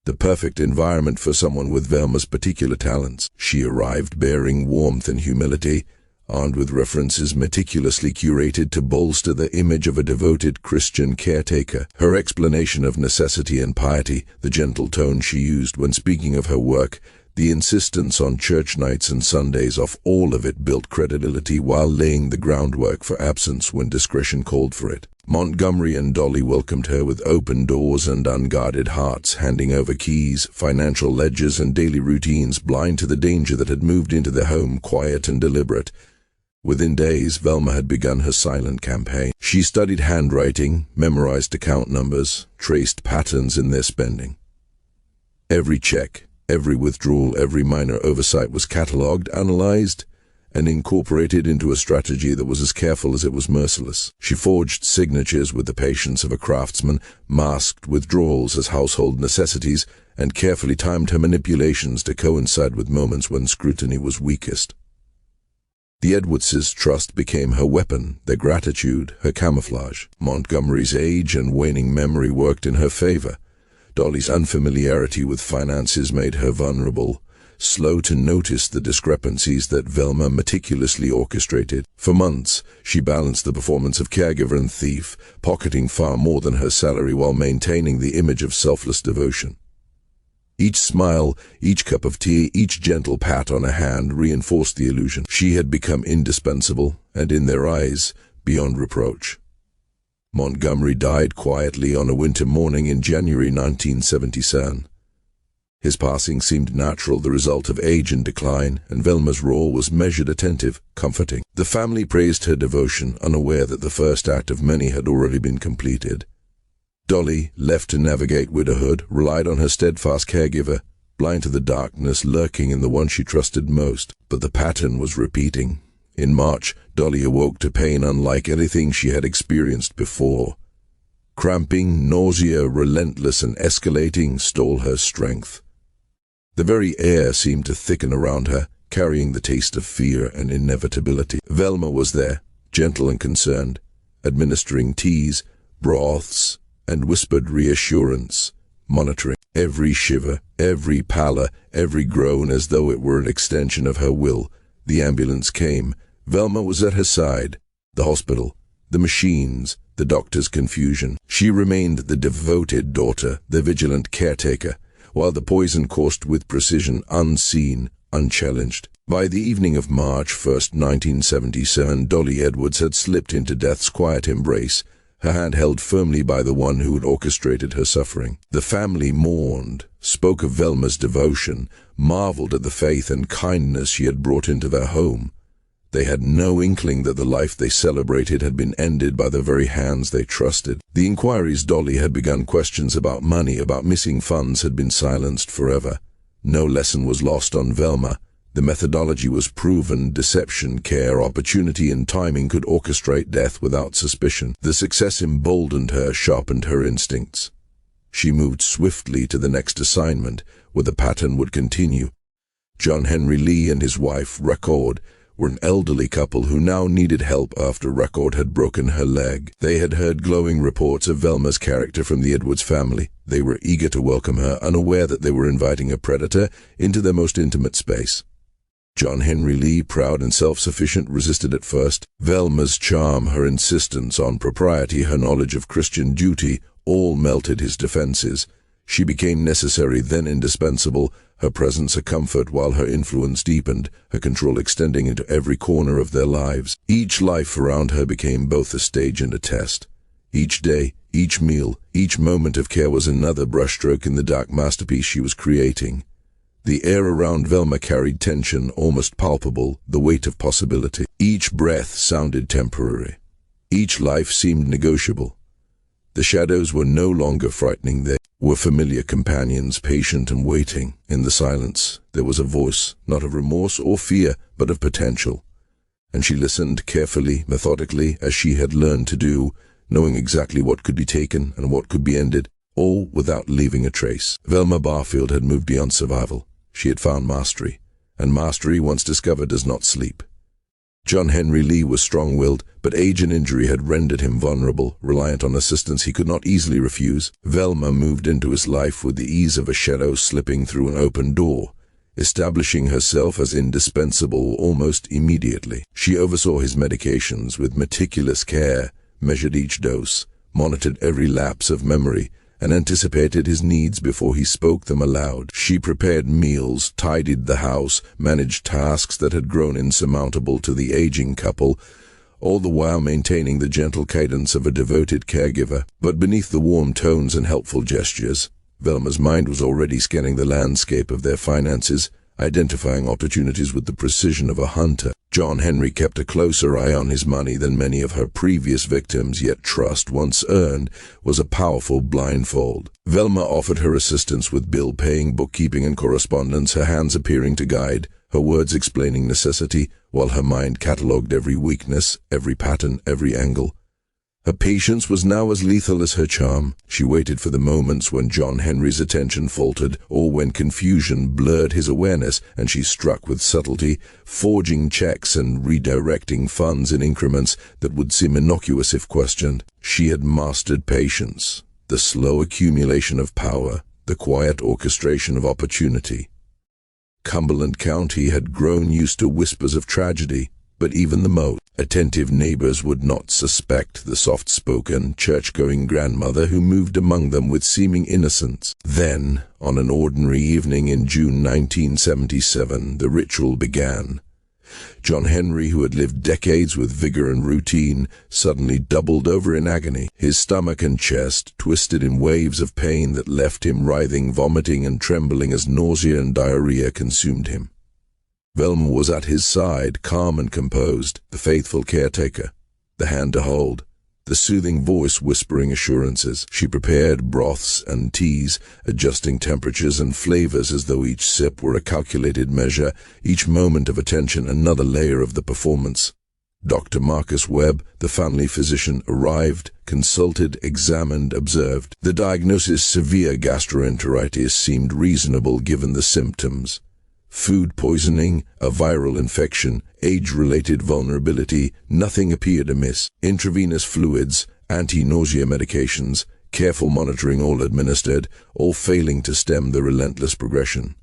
the perfect environment for someone with Velma's particular talents. She arrived bearing warmth and humility, armed with references meticulously curated to bolster the image of a devoted Christian caretaker. Her explanation of necessity and piety, the gentle tone she used when speaking of her work, the insistence on church nights and Sundays off, all of it built credibility while laying the groundwork for absence when discretion called for it. Montgomery and Dolly welcomed her with open doors and unguarded hearts, handing over keys, financial ledgers, and daily routines, blind to the danger that had moved into their home, quiet and deliberate. Within days, Velma had begun her silent campaign. She studied handwriting, memorized account numbers, traced patterns in their spending. Every check, every withdrawal, every minor oversight was catalogued, analyzed, and incorporated into a strategy that was as careful as it was merciless. She forged signatures with the patience of a craftsman, masked withdrawals as household necessities, and carefully timed her manipulations to coincide with moments when scrutiny was weakest. The Edwardses' trust became her weapon, their gratitude, her camouflage. Montgomery's age and waning memory worked in her favor. Dolly's unfamiliarity with finances made her vulnerable, slow to notice the discrepancies that Velma meticulously orchestrated. For months, she balanced the performance of caregiver and thief, pocketing far more than her salary while maintaining the image of selfless devotion. Each smile, each cup of tea, each gentle pat on a hand reinforced the illusion. She had become indispensable, and in their eyes, beyond reproach. Montgomery died quietly on a winter morning in January 1977. His passing seemed natural, the result of age and decline, and Velma's roar was measured, attentive, comforting. The family praised her devotion, unaware that the first act of many had already been completed. Dolly, left to navigate widowhood, relied on her steadfast caregiver, blind to the darkness lurking in the one she trusted most. But the pattern was repeating. In March, Dolly awoke to pain unlike anything she had experienced before. Cramping, nausea, relentless and escalating, stole her strength. The very air seemed to thicken around her, carrying the taste of fear and inevitability. Velma was there, gentle and concerned, administering teas, broths, and whispered reassurance, monitoring every shiver, every pallor, every groan as though it were an extension of her will. The ambulance came. Velma was at her side. The hospital, the machines, the doctor's confusion. She remained the devoted daughter, the vigilant caretaker, while the poison coursed with precision, unseen, unchallenged. By the evening of March 1st, 1977, Dolly Edwards had slipped into death's quiet embrace, her hand held firmly by the one who had orchestrated her suffering. The family mourned, spoke of Velma's devotion, marveled at the faith and kindness she had brought into their home. They had no inkling that the life they celebrated had been ended by the very hands they trusted. The inquiries Dolly had begun, questions about money, about missing funds, had been silenced forever. No lesson was lost on Velma. The methodology was proven. Deception, care, opportunity, and timing could orchestrate death without suspicion. The success emboldened her, sharpened her instincts. She moved swiftly to the next assignment, where the pattern would continue. John Henry Lee and his wife, Record, were an elderly couple who now needed help after Record had broken her leg. They had heard glowing reports of Velma's character from the Edwards family. They were eager to welcome her, unaware that they were inviting a predator into their most intimate space. John Henry Lee, proud and self-sufficient, resisted at first. Velma's charm, her insistence on propriety, her knowledge of Christian duty, all melted his defenses. She became necessary, then indispensable, her presence a comfort while her influence deepened, her control extending into every corner of their lives. Each life around her became both a stage and a test. Each day, each meal, each moment of care was another brushstroke in the dark masterpiece she was creating. The air around Velma carried tension, almost palpable, the weight of possibility. Each breath sounded temporary. Each life seemed negotiable. The shadows were no longer frightening. They were familiar companions, patient and waiting. In the silence, there was a voice, not of remorse or fear, but of potential. And she listened carefully, methodically, as she had learned to do, knowing exactly what could be taken and what could be ended, all without leaving a trace. Velma Barfield had moved beyond survival. She had found mastery, and mastery, once discovered, does not sleep. John Henry Lee was strong-willed, but age and injury had rendered him vulnerable, reliant on assistance he could not easily refuse. Velma moved into his life with the ease of a shadow slipping through an open door, establishing herself as indispensable almost immediately. She oversaw his medications with meticulous care, measured each dose, monitored every lapse of memory, and anticipated his needs before he spoke them aloud. She prepared meals, tidied the house, managed tasks that had grown insurmountable to the aging couple, all the while maintaining the gentle cadence of a devoted caregiver. But beneath the warm tones and helpful gestures, Velma's mind was already scanning the landscape of their finances, identifying opportunities with the precision of a hunter. John Henry kept a closer eye on his money than many of her previous victims, yet trust, once earned, was a powerful blindfold. Velma offered her assistance with bill-paying, bookkeeping, and correspondence, her hands appearing to guide, her words explaining necessity, while her mind catalogued every weakness, every pattern, every angle. Her patience was now as lethal as her charm. She waited for the moments when John Henry's attention faltered, or when confusion blurred his awareness, and she struck with subtlety, forging checks and redirecting funds in increments that would seem innocuous if questioned. She had mastered patience, the slow accumulation of power, the quiet orchestration of opportunity. Cumberland County had grown used to whispers of tragedy, but even the most attentive neighbors would not suspect the soft-spoken, church-going grandmother who moved among them with seeming innocence. Then, on an ordinary evening in June 1977, the ritual began. John Henry, who had lived decades with vigor and routine, suddenly doubled over in agony. His stomach and chest twisted in waves of pain that left him writhing, vomiting, and trembling as nausea and diarrhea consumed him. Velma was at his side, calm and composed, the faithful caretaker, the hand to hold, the soothing voice whispering assurances. She prepared broths and teas, adjusting temperatures and flavors as though each sip were a calculated measure, each moment of attention another layer of the performance. Dr. Marcus Webb, the family physician, arrived, consulted, examined, observed. The diagnosis, severe gastroenteritis, seemed reasonable given the symptoms. Food poisoning, a viral infection, age-related vulnerability, nothing appeared amiss. Intravenous fluids, anti-nausea medications, careful monitoring all administered, all failing to stem the relentless progression.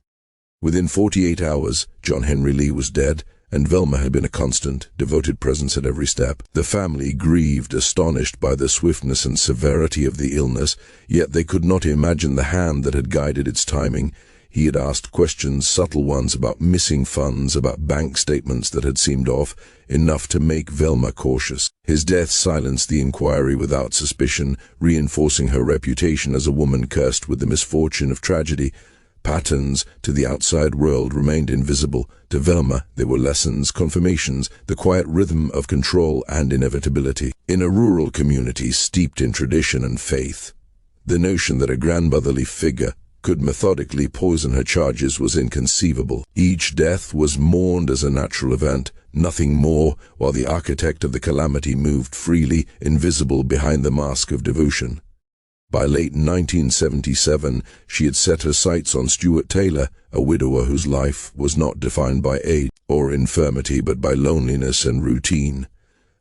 Within 48 hours, John Henry Lee was dead, and Velma had been a constant, devoted presence at every step. The family grieved, astonished by the swiftness and severity of the illness, yet they could not imagine the hand that had guided its timing. He had asked questions, subtle ones, about missing funds, about bank statements that had seemed off, enough to make Velma cautious. His death silenced the inquiry without suspicion, reinforcing her reputation as a woman cursed with the misfortune of tragedy. Patterns to the outside world remained invisible. To Velma, they were lessons, confirmations, the quiet rhythm of control and inevitability. In a rural community steeped in tradition and faith, the notion that a grandmotherly figure could methodically poison her charges was inconceivable. Each death was mourned as a natural event, nothing more, while the architect of the calamity moved freely, invisible behind the mask of devotion. By late 1977, she had set her sights on Stuart Taylor, a widower whose life was not defined by age or infirmity but by loneliness and routine.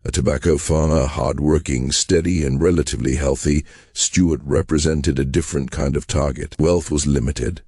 A tobacco farmer, hard-working, steady, and relatively healthy, Stuart represented a different kind of target. Wealth was limited,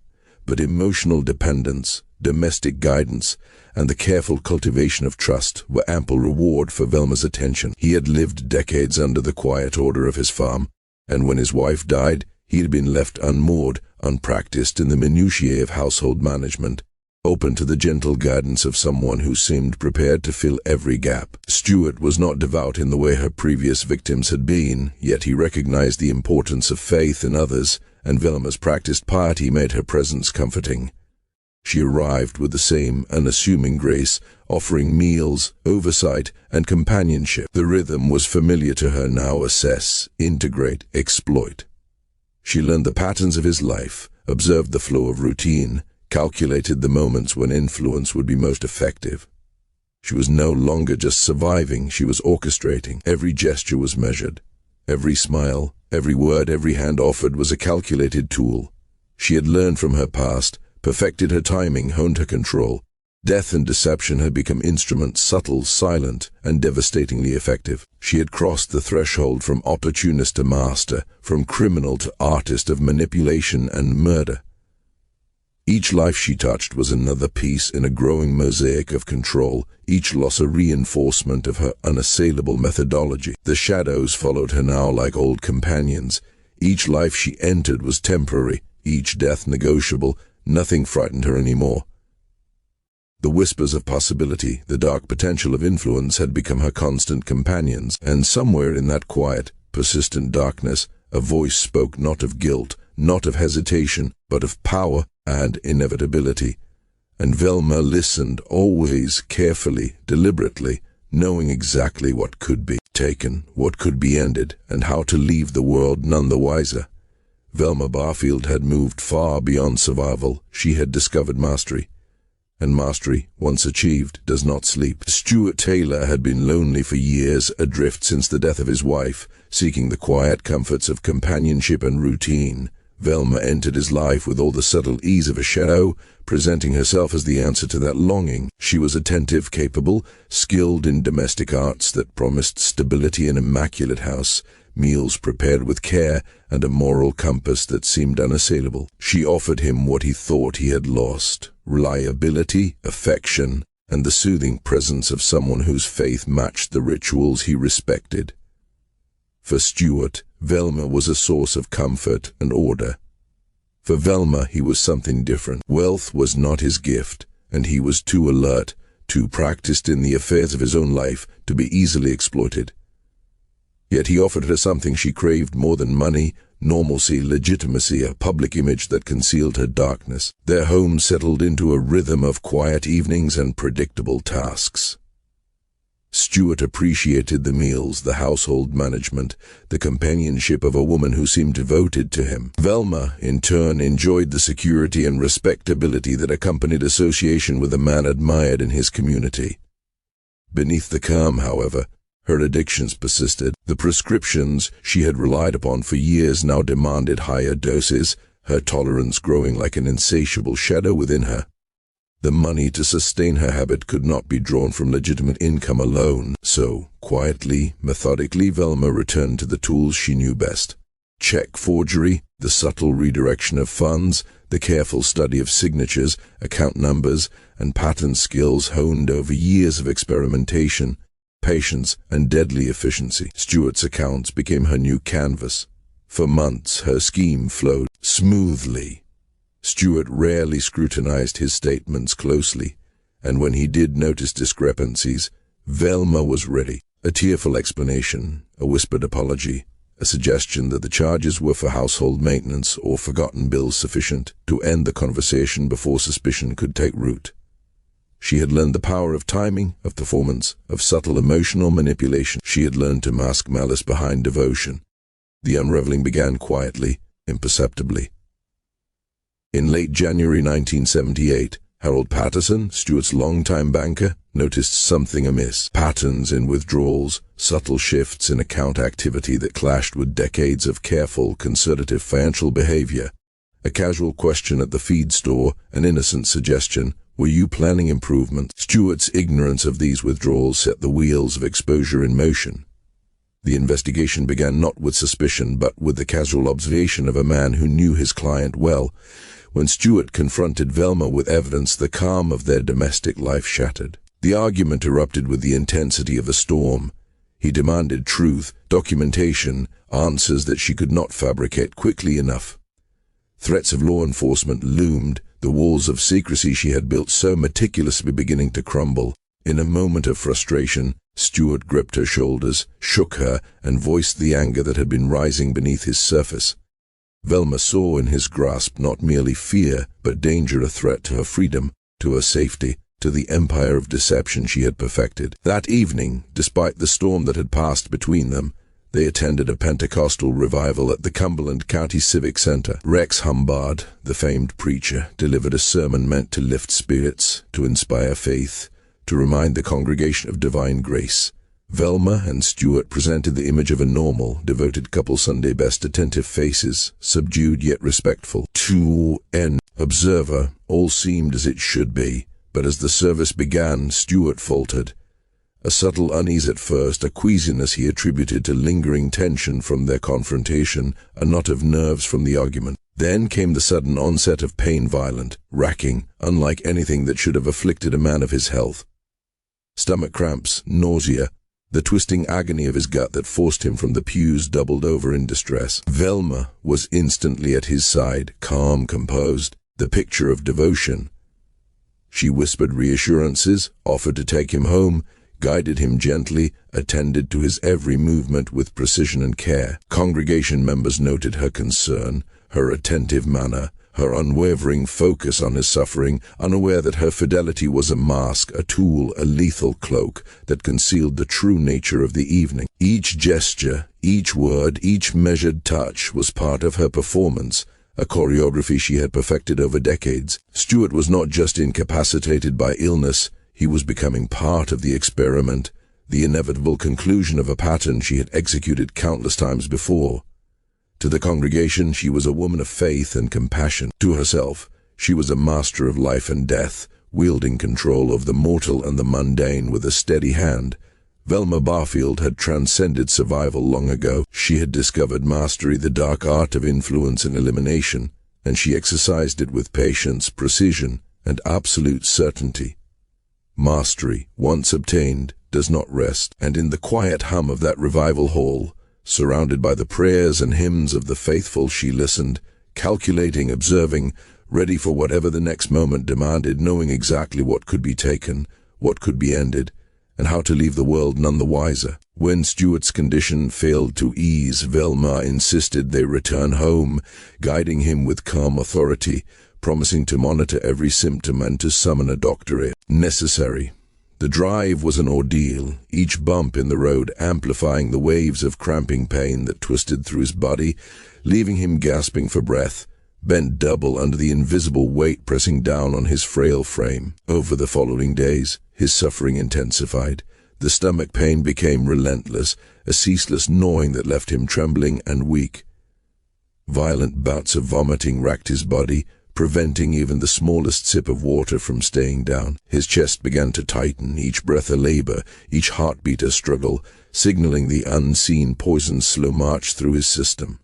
but emotional dependence, domestic guidance, and the careful cultivation of trust were ample reward for Velma's attention. He had lived decades under the quiet order of his farm, and when his wife died, he had been left unmoored, unpracticed in the minutiae of household management, open to the gentle guidance of someone who seemed prepared to fill every gap. Stuart was not devout in the way her previous victims had been, yet he recognized the importance of faith in others, and Velma's practiced piety made her presence comforting. She arrived with the same unassuming grace, offering meals, oversight, and companionship. The rhythm was familiar to her now: assess, integrate, exploit. She learned the patterns of his life, observed the flow of routine, calculated the moments when influence would be most effective. She was no longer just surviving, she was orchestrating. Every gesture was measured. Every smile, every word, every hand offered was a calculated tool. She had learned from her past, perfected her timing, honed her control. Death and deception had become instruments subtle, silent, and devastatingly effective. She had crossed the threshold from opportunist to master, from criminal to artist of manipulation and murder. Each life she touched was another piece in a growing mosaic of control, each loss a reinforcement of her unassailable methodology. The shadows followed her now like old companions. Each life she entered was temporary, each death negotiable. Nothing frightened her anymore. The whispers of possibility, the dark potential of influence had become her constant companions, and somewhere in that quiet, persistent darkness, a voice spoke not of guilt, not of hesitation, but of power and inevitability. And Velma listened, always carefully, deliberately, knowing exactly what could be taken, what could be ended, and how to leave the world none the wiser. Velma Barfield had moved far beyond survival. She had discovered mastery. And mastery, once achieved, does not sleep. Stuart Taylor had been lonely for years, adrift since the death of his wife, seeking the quiet comforts of companionship and routine. Velma entered his life with all the subtle ease of a shadow, presenting herself as the answer to that longing. She was attentive, capable, skilled in domestic arts that promised stability in an immaculate house, meals prepared with care, and a moral compass that seemed unassailable. She offered him what he thought he had lost: reliability, affection, and the soothing presence of someone whose faith matched the rituals he respected. For Stuart, Velma was a source of comfort and order. For Velma, he was something different. Wealth was not his gift, and he was too alert, too practiced in the affairs of his own life to be easily exploited. Yet he offered her something she craved more than money: normalcy, legitimacy, a public image that concealed her darkness. Their home settled into a rhythm of quiet evenings and predictable tasks. Stuart appreciated the meals, the household management, the companionship of a woman who seemed devoted to him. Velma, in turn, enjoyed the security and respectability that accompanied association with a man admired in his community. Beneath the calm, however, her addictions persisted. The prescriptions she had relied upon for years now demanded higher doses, her tolerance growing like an insatiable shadow within her. The money to sustain her habit could not be drawn from legitimate income alone, so, quietly, methodically, Velma returned to the tools she knew best. Check forgery, the subtle redirection of funds, the careful study of signatures, account numbers, and pattern skills honed over years of experimentation, patience, and deadly efficiency. Stuart's accounts became her new canvas. For months, her scheme flowed smoothly. Stuart rarely scrutinized his statements closely, and when he did notice discrepancies, Velma was ready. A tearful explanation, a whispered apology, a suggestion that the charges were for household maintenance or forgotten bills sufficient to end the conversation before suspicion could take root. She had learned the power of timing, of performance, of subtle emotional manipulation. She had learned to mask malice behind devotion. The unraveling began quietly, imperceptibly. In late January 1978, Harold Patterson, Stuart's longtime banker, noticed something amiss. Patterns in withdrawals, subtle shifts in account activity that clashed with decades of careful, conservative financial behavior. A casual question at the feed store, an innocent suggestion: "Were you planning improvement?" Stuart's ignorance of these withdrawals set the wheels of exposure in motion. The investigation began not with suspicion, but with the casual observation of a man who knew his client well. When Stuart confronted Velma with evidence, the calm of their domestic life shattered. The argument erupted with the intensity of a storm. He demanded truth, documentation, answers that she could not fabricate quickly enough. Threats of law enforcement loomed, the walls of secrecy she had built so meticulously beginning to crumble. In a moment of frustration, Stuart gripped her shoulders, shook her, and voiced the anger that had been rising beneath his surface. Velma saw in his grasp not merely fear, but danger, a threat to her freedom, to her safety, to the empire of deception she had perfected. That evening, despite the storm that had passed between them, they attended a Pentecostal revival at the Cumberland County Civic Center. Rex Humbard, the famed preacher, delivered a sermon meant to lift spirits, to inspire faith, to remind the congregation of divine grace. Velma and Stuart presented the image of a normal, devoted couple, Sunday best, attentive faces, subdued yet respectful. To an observer, all seemed as it should be, But as the service began, Stewart faltered. A subtle unease at first, a queasiness he attributed to lingering tension from their confrontation, a knot of nerves from the argument. Then came the sudden onset of pain, violent, racking, unlike anything that should have afflicted a man of his health. Stomach cramps, nausea, the twisting agony of his gut that forced him from the pews doubled over in distress. Velma was instantly at his side, calm, composed, the picture of devotion. She whispered reassurances, offered to take him home, guided him gently, attended to his every movement with precision and care. Congregation members noted her concern, her attentive manner, her unwavering focus on his suffering, unaware that her fidelity was a mask, a tool, a lethal cloak that concealed the true nature of the evening. Each gesture, each word, each measured touch was part of her performance, a choreography she had perfected over decades. Stewart was not just incapacitated by illness, he was becoming part of the experiment, the inevitable conclusion of a pattern she had executed countless times before. To the congregation, she was a woman of faith and compassion. To herself, she was a master of life and death, wielding control of the mortal and the mundane with a steady hand. Velma Barfield had transcended survival long ago. She had discovered mastery, the dark art of influence and elimination, and she exercised it with patience, precision, and absolute certainty. Mastery, once obtained, does not rest, and in the quiet hum of that revival hall, surrounded by the prayers and hymns of the faithful, she listened, calculating, observing, ready for whatever the next moment demanded, knowing exactly what could be taken, what could be ended, and how to leave the world none the wiser. When Stewart's condition failed to ease, Velma insisted they return home, guiding him with calm authority, promising to monitor every symptom and to summon a doctor if necessary. The drive was an ordeal, each bump in the road amplifying the waves of cramping pain that twisted through his body, leaving him gasping for breath, bent double under the invisible weight pressing down on his frail frame. Over the following days, his suffering intensified. The stomach pain became relentless, a ceaseless gnawing that left him trembling and weak. Violent bouts of vomiting racked his body, preventing even the smallest sip of water from staying down. His chest began to tighten, each breath a labor, each heartbeat a struggle, signaling the unseen poison's slow march through his system.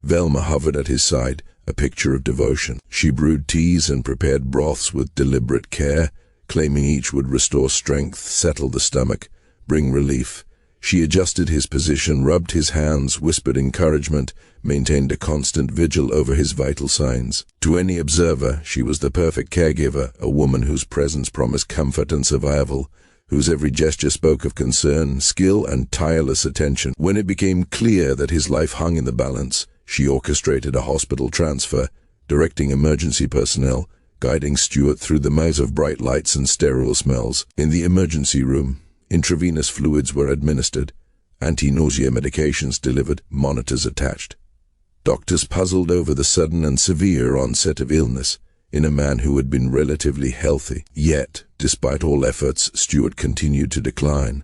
Velma hovered at his side, a picture of devotion. She brewed teas and prepared broths with deliberate care, claiming each would restore strength, settle the stomach, bring relief. She adjusted his position, rubbed his hands, whispered encouragement, maintained a constant vigil over his vital signs. To any observer, she was the perfect caregiver, a woman whose presence promised comfort and survival, whose every gesture spoke of concern, skill, and tireless attention. When it became clear that his life hung in the balance, she orchestrated a hospital transfer, directing emergency personnel, guiding Stewart through the maze of bright lights and sterile smells. In the emergency room, intravenous fluids were administered, anti-nausea medications delivered, monitors attached. Doctors puzzled over the sudden and severe onset of illness in a man who had been relatively healthy. Yet, despite all efforts, Stewart continued to decline.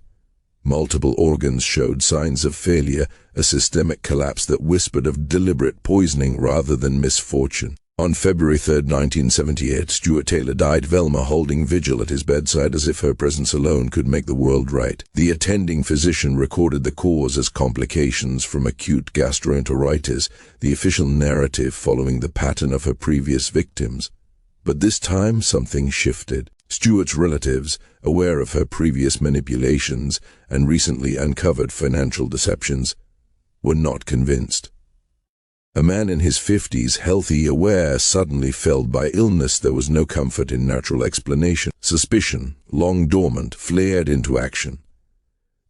Multiple organs showed signs of failure, a systemic collapse that whispered of deliberate poisoning rather than misfortune. On February 3, 1978, Stewart Taylor died, Velma holding vigil at his bedside as if her presence alone could make the world right. The attending physician recorded the cause as complications from acute gastroenteritis, the official narrative following the pattern of her previous victims. But this time something shifted. Stewart's relatives, aware of her previous manipulations and recently uncovered financial deceptions, were not convinced. A man in his 50s, healthy, aware, suddenly felled by illness. There was no comfort in natural explanation. Suspicion, long dormant, flared into action.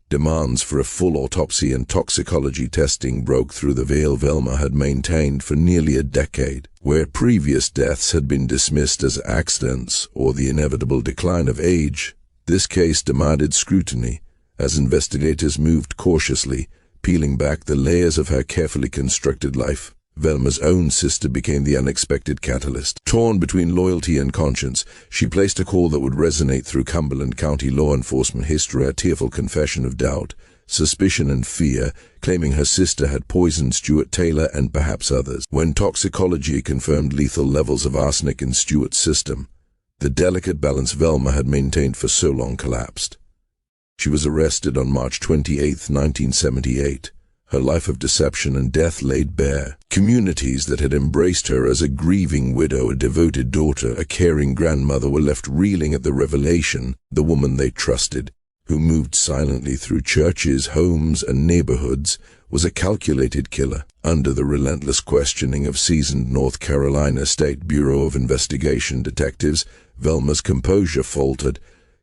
Demands for a full autopsy and toxicology testing broke through the veil Velma had maintained for nearly a decade. Where previous deaths had been dismissed as accidents or the inevitable decline of age, this case demanded scrutiny as investigators moved cautiously, peeling back the layers of her carefully constructed life. Velma's own sister became the unexpected catalyst. Torn between loyalty and conscience, she placed a call that would resonate through Cumberland County law enforcement history, a tearful confession of doubt, suspicion and fear, claiming her sister had poisoned Stewart Taylor and perhaps others. When toxicology confirmed lethal levels of arsenic in Stewart's system, The delicate balance Velma had maintained for so long collapsed. She was arrested on March 28, 1978. Her life of deception and death laid bare. Communities that had embraced her as a grieving widow, a devoted daughter, a caring grandmother were left reeling at the revelation the woman they trusted, who moved silently through churches, homes, and neighborhoods, was a calculated killer. Under the relentless questioning of seasoned North Carolina State Bureau of Investigation detectives, Velma's composure faltered.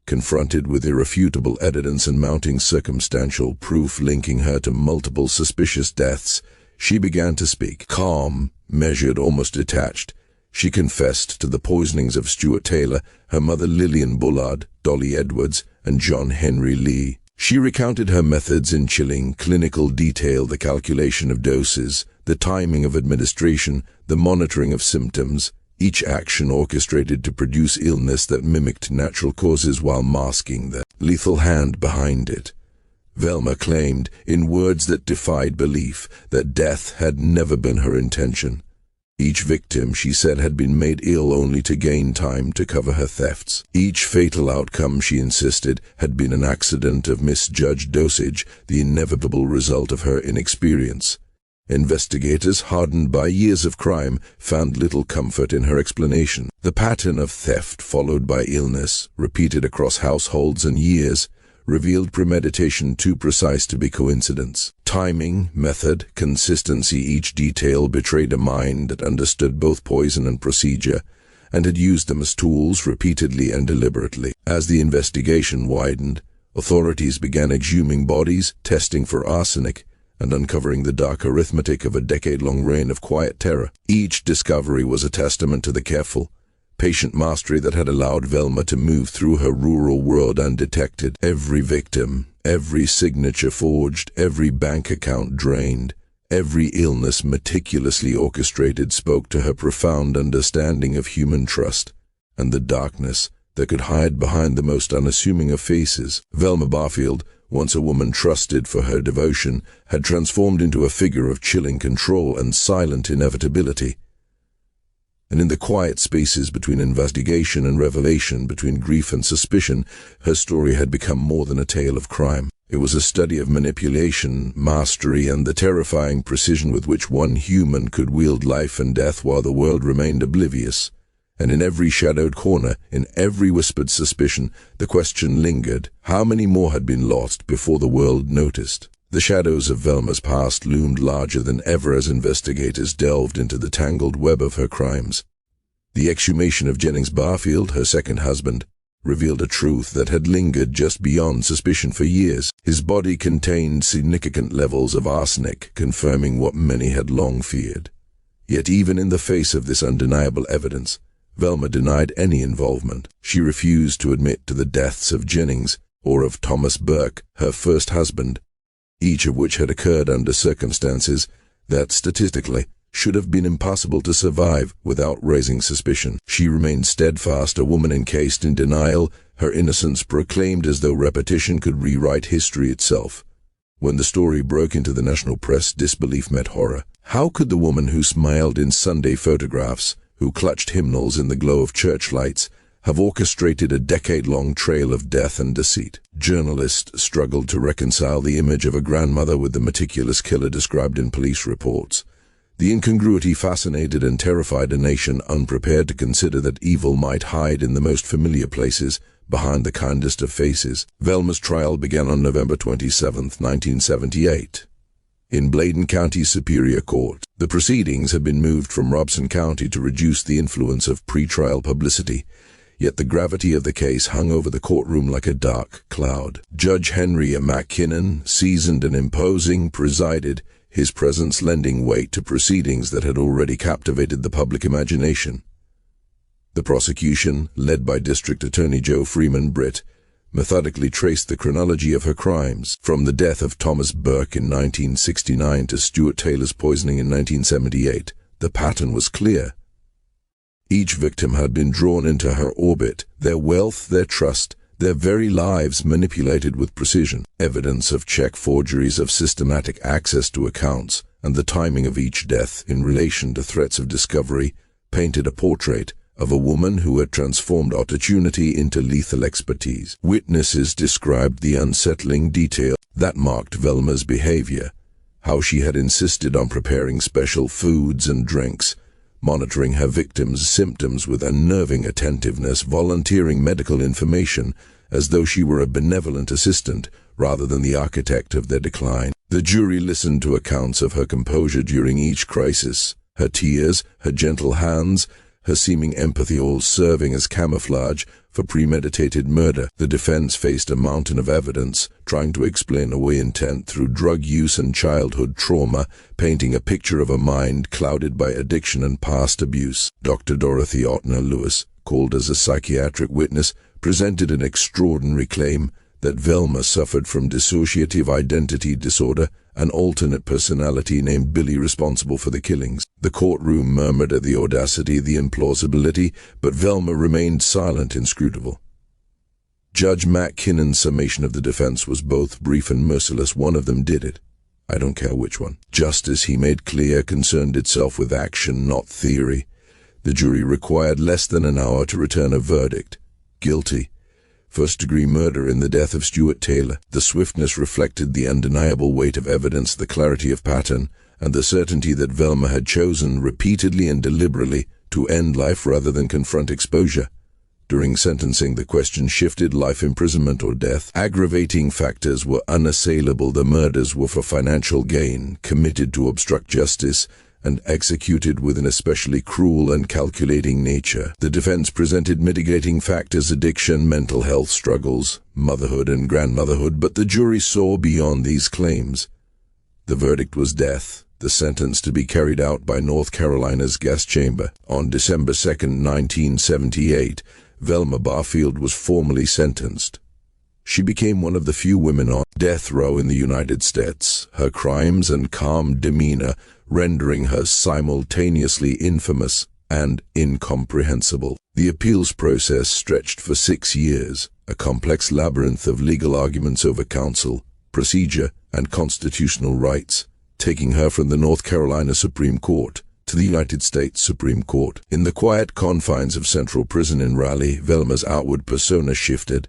Confronted with irrefutable evidence and mounting circumstantial proof linking her to multiple suspicious deaths, she began to speak. Calm, measured, almost detached, she confessed to the poisonings of Stuart Taylor, her mother Lillian Bullard, Dolly Edwards, and John Henry Lee. She recounted her methods in chilling, clinical detail, the calculation of doses, the timing of administration, the monitoring of symptoms, each action orchestrated to produce illness that mimicked natural causes while masking the lethal hand behind it. Velma claimed, in words that defied belief, that death had never been her intention. Each victim, she said, had been made ill only to gain time to cover her thefts. Each fatal outcome, she insisted, had been an accident of misjudged dosage, the inevitable result of her inexperience. Investigators, hardened by years of crime, found little comfort in her explanation. The pattern of theft followed by illness, repeated across households and years, revealed premeditation too precise to be coincidence. Timing, method, consistency, each detail betrayed a mind that understood both poison and procedure, and had used them as tools repeatedly and deliberately. As the investigation widened, authorities began exhuming bodies, testing for arsenic, and uncovering the dark arithmetic of a decade-long reign of quiet terror. Each discovery was a testament to the careful, patient mastery that had allowed Velma to move through her rural world undetected. Every victim, every signature forged, every bank account drained, every illness meticulously orchestrated spoke to her profound understanding of human trust and the darkness that could hide behind the most unassuming of faces. Velma Barfield, once a woman trusted for her devotion, had transformed into a figure of chilling control and silent inevitability. And in the quiet spaces between investigation and revelation, between grief and suspicion, her story had become more than a tale of crime. It was a study of manipulation, mastery, and the terrifying precision with which one human could wield life and death while the world remained oblivious. And in every shadowed corner, in every whispered suspicion, the question lingered: how many more had been lost before the world noticed? The shadows of Velma's past loomed larger than ever as investigators delved into the tangled web of her crimes. The exhumation of Jennings Barfield, her second husband, revealed a truth that had lingered just beyond suspicion for years. His body contained significant levels of arsenic, confirming what many had long feared. Yet even in the face of this undeniable evidence, Velma denied any involvement. She refused to admit to the deaths of Jennings or of Thomas Burke, her first husband, each of which had occurred under circumstances that, statistically, should have been impossible to survive without raising suspicion. She remained steadfast, a woman encased in denial, her innocence proclaimed as though repetition could rewrite history itself. When the story broke into the national press, disbelief met horror. How could the woman who smiled in Sunday photographs, who clutched hymnals in the glow of church lights, have orchestrated a decade-long trail of death and deceit? Journalists struggled to reconcile the image of a grandmother with the meticulous killer described in police reports. The incongruity fascinated and terrified a nation unprepared to consider that evil might hide in the most familiar places, behind the kindest of faces. Velma's trial began on November 27, 1978. In Bladen County Superior Court. The proceedings had been moved from Robson County to reduce the influence of pre-trial publicity, yet the gravity of the case hung over the courtroom like a dark cloud. Judge Henry McKinnon, seasoned and imposing, presided, his presence lending weight to proceedings that had already captivated the public imagination. The prosecution, led by District Attorney Joe Freeman Britt, methodically traced the chronology of her crimes, from the death of Thomas Burke in 1969 to Stuart Taylor's poisoning in 1978. The pattern was clear. Each victim had been drawn into her orbit, their wealth, their trust, their very lives manipulated with precision. Evidence of check forgeries, of systematic access to accounts, and the timing of each death in relation to threats of discovery painted a portrait of a woman who had transformed opportunity into lethal expertise. Witnesses described the unsettling detail that marked Velma's behavior, how she had insisted on preparing special foods and drinks, monitoring her victims' symptoms with unnerving attentiveness, volunteering medical information as though she were a benevolent assistant rather than the architect of their decline. The jury listened to accounts of her composure during each crisis, her tears, her gentle hands, her seeming empathy, all serving as camouflage for premeditated murder. The defense faced a mountain of evidence, trying to explain away intent through drug use and childhood trauma, painting a picture of a mind clouded by addiction and past abuse. Dr. Dorothy Otner Lewis, called as a psychiatric witness, presented an extraordinary claim that Velma suffered from dissociative identity disorder, an alternate personality named Billy responsible for the killings. The courtroom murmured at the audacity, the implausibility, but Velma remained silent, inscrutable. Judge Matt Kinnon's summation of the defense was both brief and merciless. One of them did it. I don't care which one. Justice, he made clear, concerned itself with action, not theory. The jury required less than an hour to return a verdict. Guilty. First-degree murder in the death of Stuart Taylor. The swiftness reflected the undeniable weight of evidence, the clarity of pattern, and the certainty that Velma had chosen repeatedly and deliberately to end life rather than confront exposure. During sentencing, the question shifted: life imprisonment or death. Aggravating factors were unassailable. The murders were for financial gain, committed to obstruct justice, and executed with an especially cruel and calculating nature. The defense presented mitigating factors: addiction, mental health struggles, motherhood and grandmotherhood, but the jury saw beyond these claims. The verdict was death, the sentence to be carried out by North Carolina's gas chamber. On December 2, 1978, Velma Barfield was formally sentenced. She became one of the few women on death row in the United States, her crimes and calm demeanor rendering her simultaneously infamous and incomprehensible. The appeals process stretched for 6 years, a complex labyrinth of legal arguments over counsel, procedure, and constitutional rights, taking her from the North Carolina Supreme Court to the United States Supreme Court. In the quiet confines of Central Prison in Raleigh, Velma's outward persona shifted.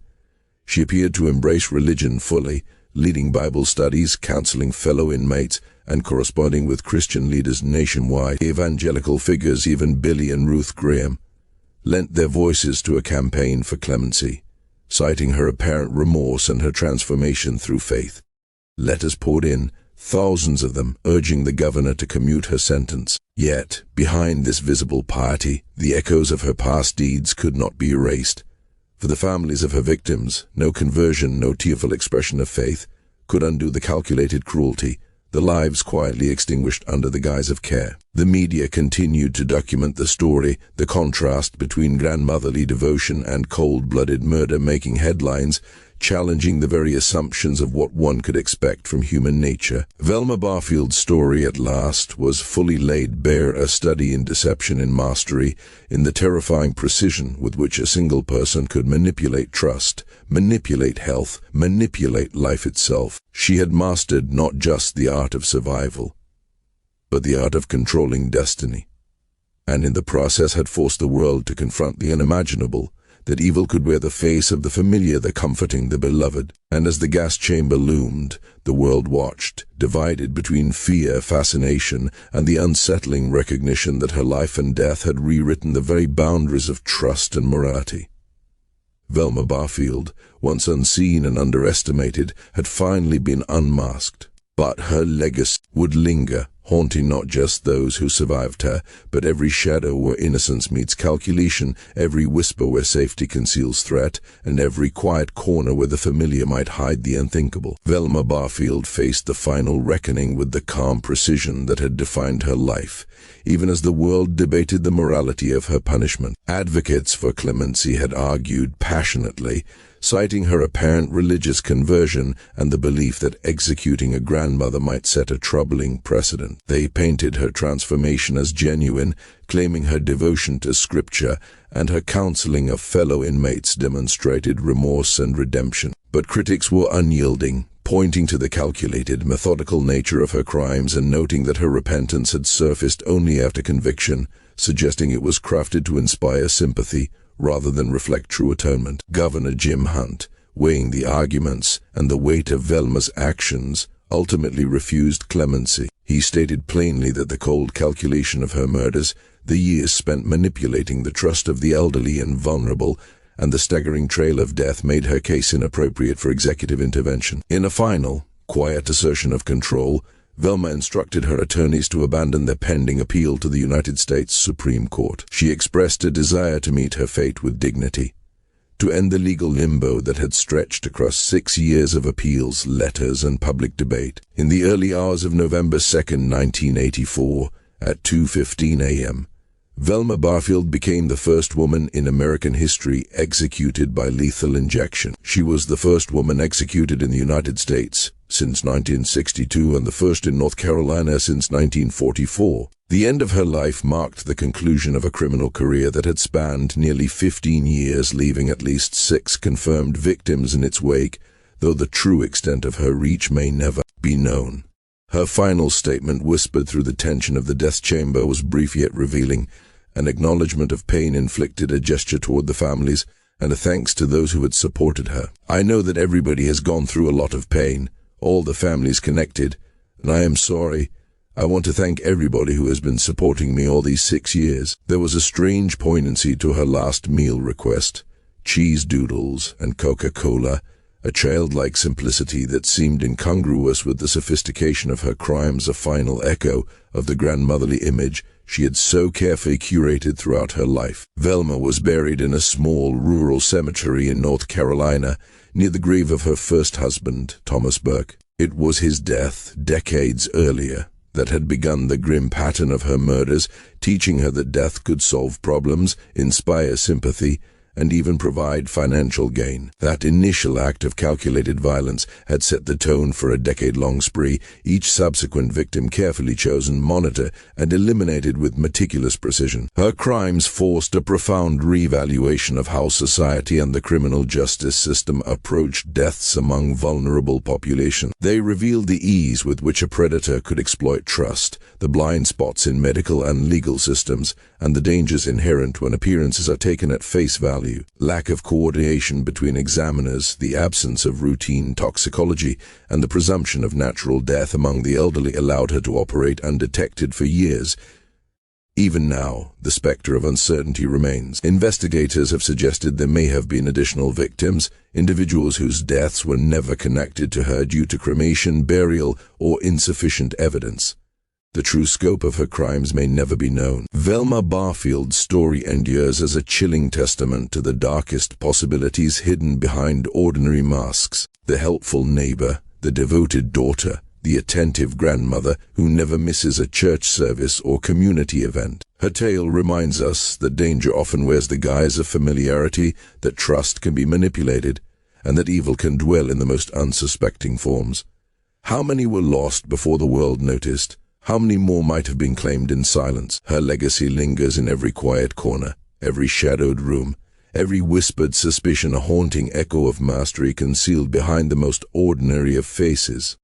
She appeared to embrace religion fully, leading Bible studies, counseling fellow inmates, and corresponding with Christian leaders nationwide. Evangelical figures, even Billy and Ruth Graham, lent their voices to a campaign for clemency, citing her apparent remorse and her transformation through faith. Letters poured in, thousands of them, urging the governor to commute her sentence. Yet, behind this visible piety, the echoes of her past deeds could not be erased. For the families of her victims, no conversion, no tearful expression of faith could undo the calculated cruelty, the lives quietly extinguished under the guise of care. The media continued to document the story, the contrast between grandmotherly devotion and cold-blooded murder making headlines, challenging the very assumptions of what one could expect from human nature. Velma Barfield's story at last was fully laid bare, a study in deception, in mastery, in the terrifying precision with which a single person could manipulate trust, manipulate health, manipulate life itself. She had mastered not just the art of survival, but the art of controlling destiny, and in the process had forced the world to confront the unimaginable, that evil could wear the face of the familiar, the comforting, the beloved. And as the gas chamber loomed, the world watched, divided between fear, fascination, and the unsettling recognition that her life and death had rewritten the very boundaries of trust and morality. Velma Barfield, once unseen and underestimated, had finally been unmasked. But her legacy would linger, haunting not just those who survived her, but every shadow where innocence meets calculation, every whisper where safety conceals threat, and every quiet corner where the familiar might hide the unthinkable. Velma Barfield faced the final reckoning with the calm precision that had defined her life, even as the world debated the morality of her punishment. Advocates for clemency had argued passionately, citing her apparent religious conversion and the belief that executing a grandmother might set a troubling precedent. They painted her transformation as genuine, claiming her devotion to Scripture and her counseling of fellow inmates demonstrated remorse and redemption. But critics were unyielding, pointing to the calculated, methodical nature of her crimes and noting that her repentance had surfaced only after conviction, suggesting it was crafted to inspire sympathy rather than reflect true atonement. Governor Jim Hunt, weighing the arguments and the weight of Velma's actions, ultimately refused clemency. He stated plainly that the cold calculation of her murders, the years spent manipulating the trust of the elderly and vulnerable, and the staggering trail of death made her case inappropriate for executive intervention. In a final, quiet assertion of control, Velma instructed her attorneys to abandon their pending appeal to the United States Supreme Court. She expressed a desire to meet her fate with dignity, to end the legal limbo that had stretched across 6 years of appeals, letters, and public debate. In the early hours of November 2nd, 1984, at 2:15 a.m., Velma Barfield became the first woman in American history executed by lethal injection. She was the first woman executed in the United States since 1962 and the first in North Carolina since 1944. The end of her life marked the conclusion of a criminal career that had spanned nearly 15 years, leaving at least 6 confirmed victims in its wake, though the true extent of her reach may never be known. Her final statement, whispered through the tension of the death chamber, was brief yet revealing, an acknowledgement of pain inflicted, a gesture toward the families, and a thanks to those who had supported her. "I know that everybody has gone through a lot of pain, all the families connected, and I am sorry. I want to thank everybody who has been supporting me all these 6 years." There was a strange poignancy to her last meal request: cheese doodles and Coca-Cola, a childlike simplicity that seemed incongruous with the sophistication of her crimes, a final echo of the grandmotherly image she had so carefully curated throughout her life. Velma was buried in a small rural cemetery in North Carolina, near the grave of her first husband, Thomas Burke. It was his death, decades earlier, that had begun the grim pattern of her murders, teaching her that death could solve problems, inspire sympathy, and even provide financial gain. That initial act of calculated violence had set the tone for a decade-long spree, each subsequent victim carefully chosen, monitored, and eliminated with meticulous precision. Her crimes forced a profound reevaluation of how society and the criminal justice system approached deaths among vulnerable populations. They revealed the ease with which a predator could exploit trust, the blind spots in medical and legal systems, and the dangers inherent when appearances are taken at face value. Lack of coordination between examiners, the absence of routine toxicology, and the presumption of natural death among the elderly allowed her to operate undetected for years. Even now, the specter of uncertainty remains. Investigators have suggested there may have been additional victims, individuals whose deaths were never connected to her due to cremation, burial, or insufficient evidence. The true scope of her crimes may never be known. Velma Barfield's story endures as a chilling testament to the darkest possibilities hidden behind ordinary masks. The helpful neighbor, the devoted daughter, the attentive grandmother who never misses a church service or community event. Her tale reminds us that danger often wears the guise of familiarity, that trust can be manipulated, and that evil can dwell in the most unsuspecting forms. How many were lost before the world noticed? How many more might have been claimed in silence? Her legacy lingers in every quiet corner, every shadowed room, every whispered suspicion, a haunting echo of mastery concealed behind the most ordinary of faces.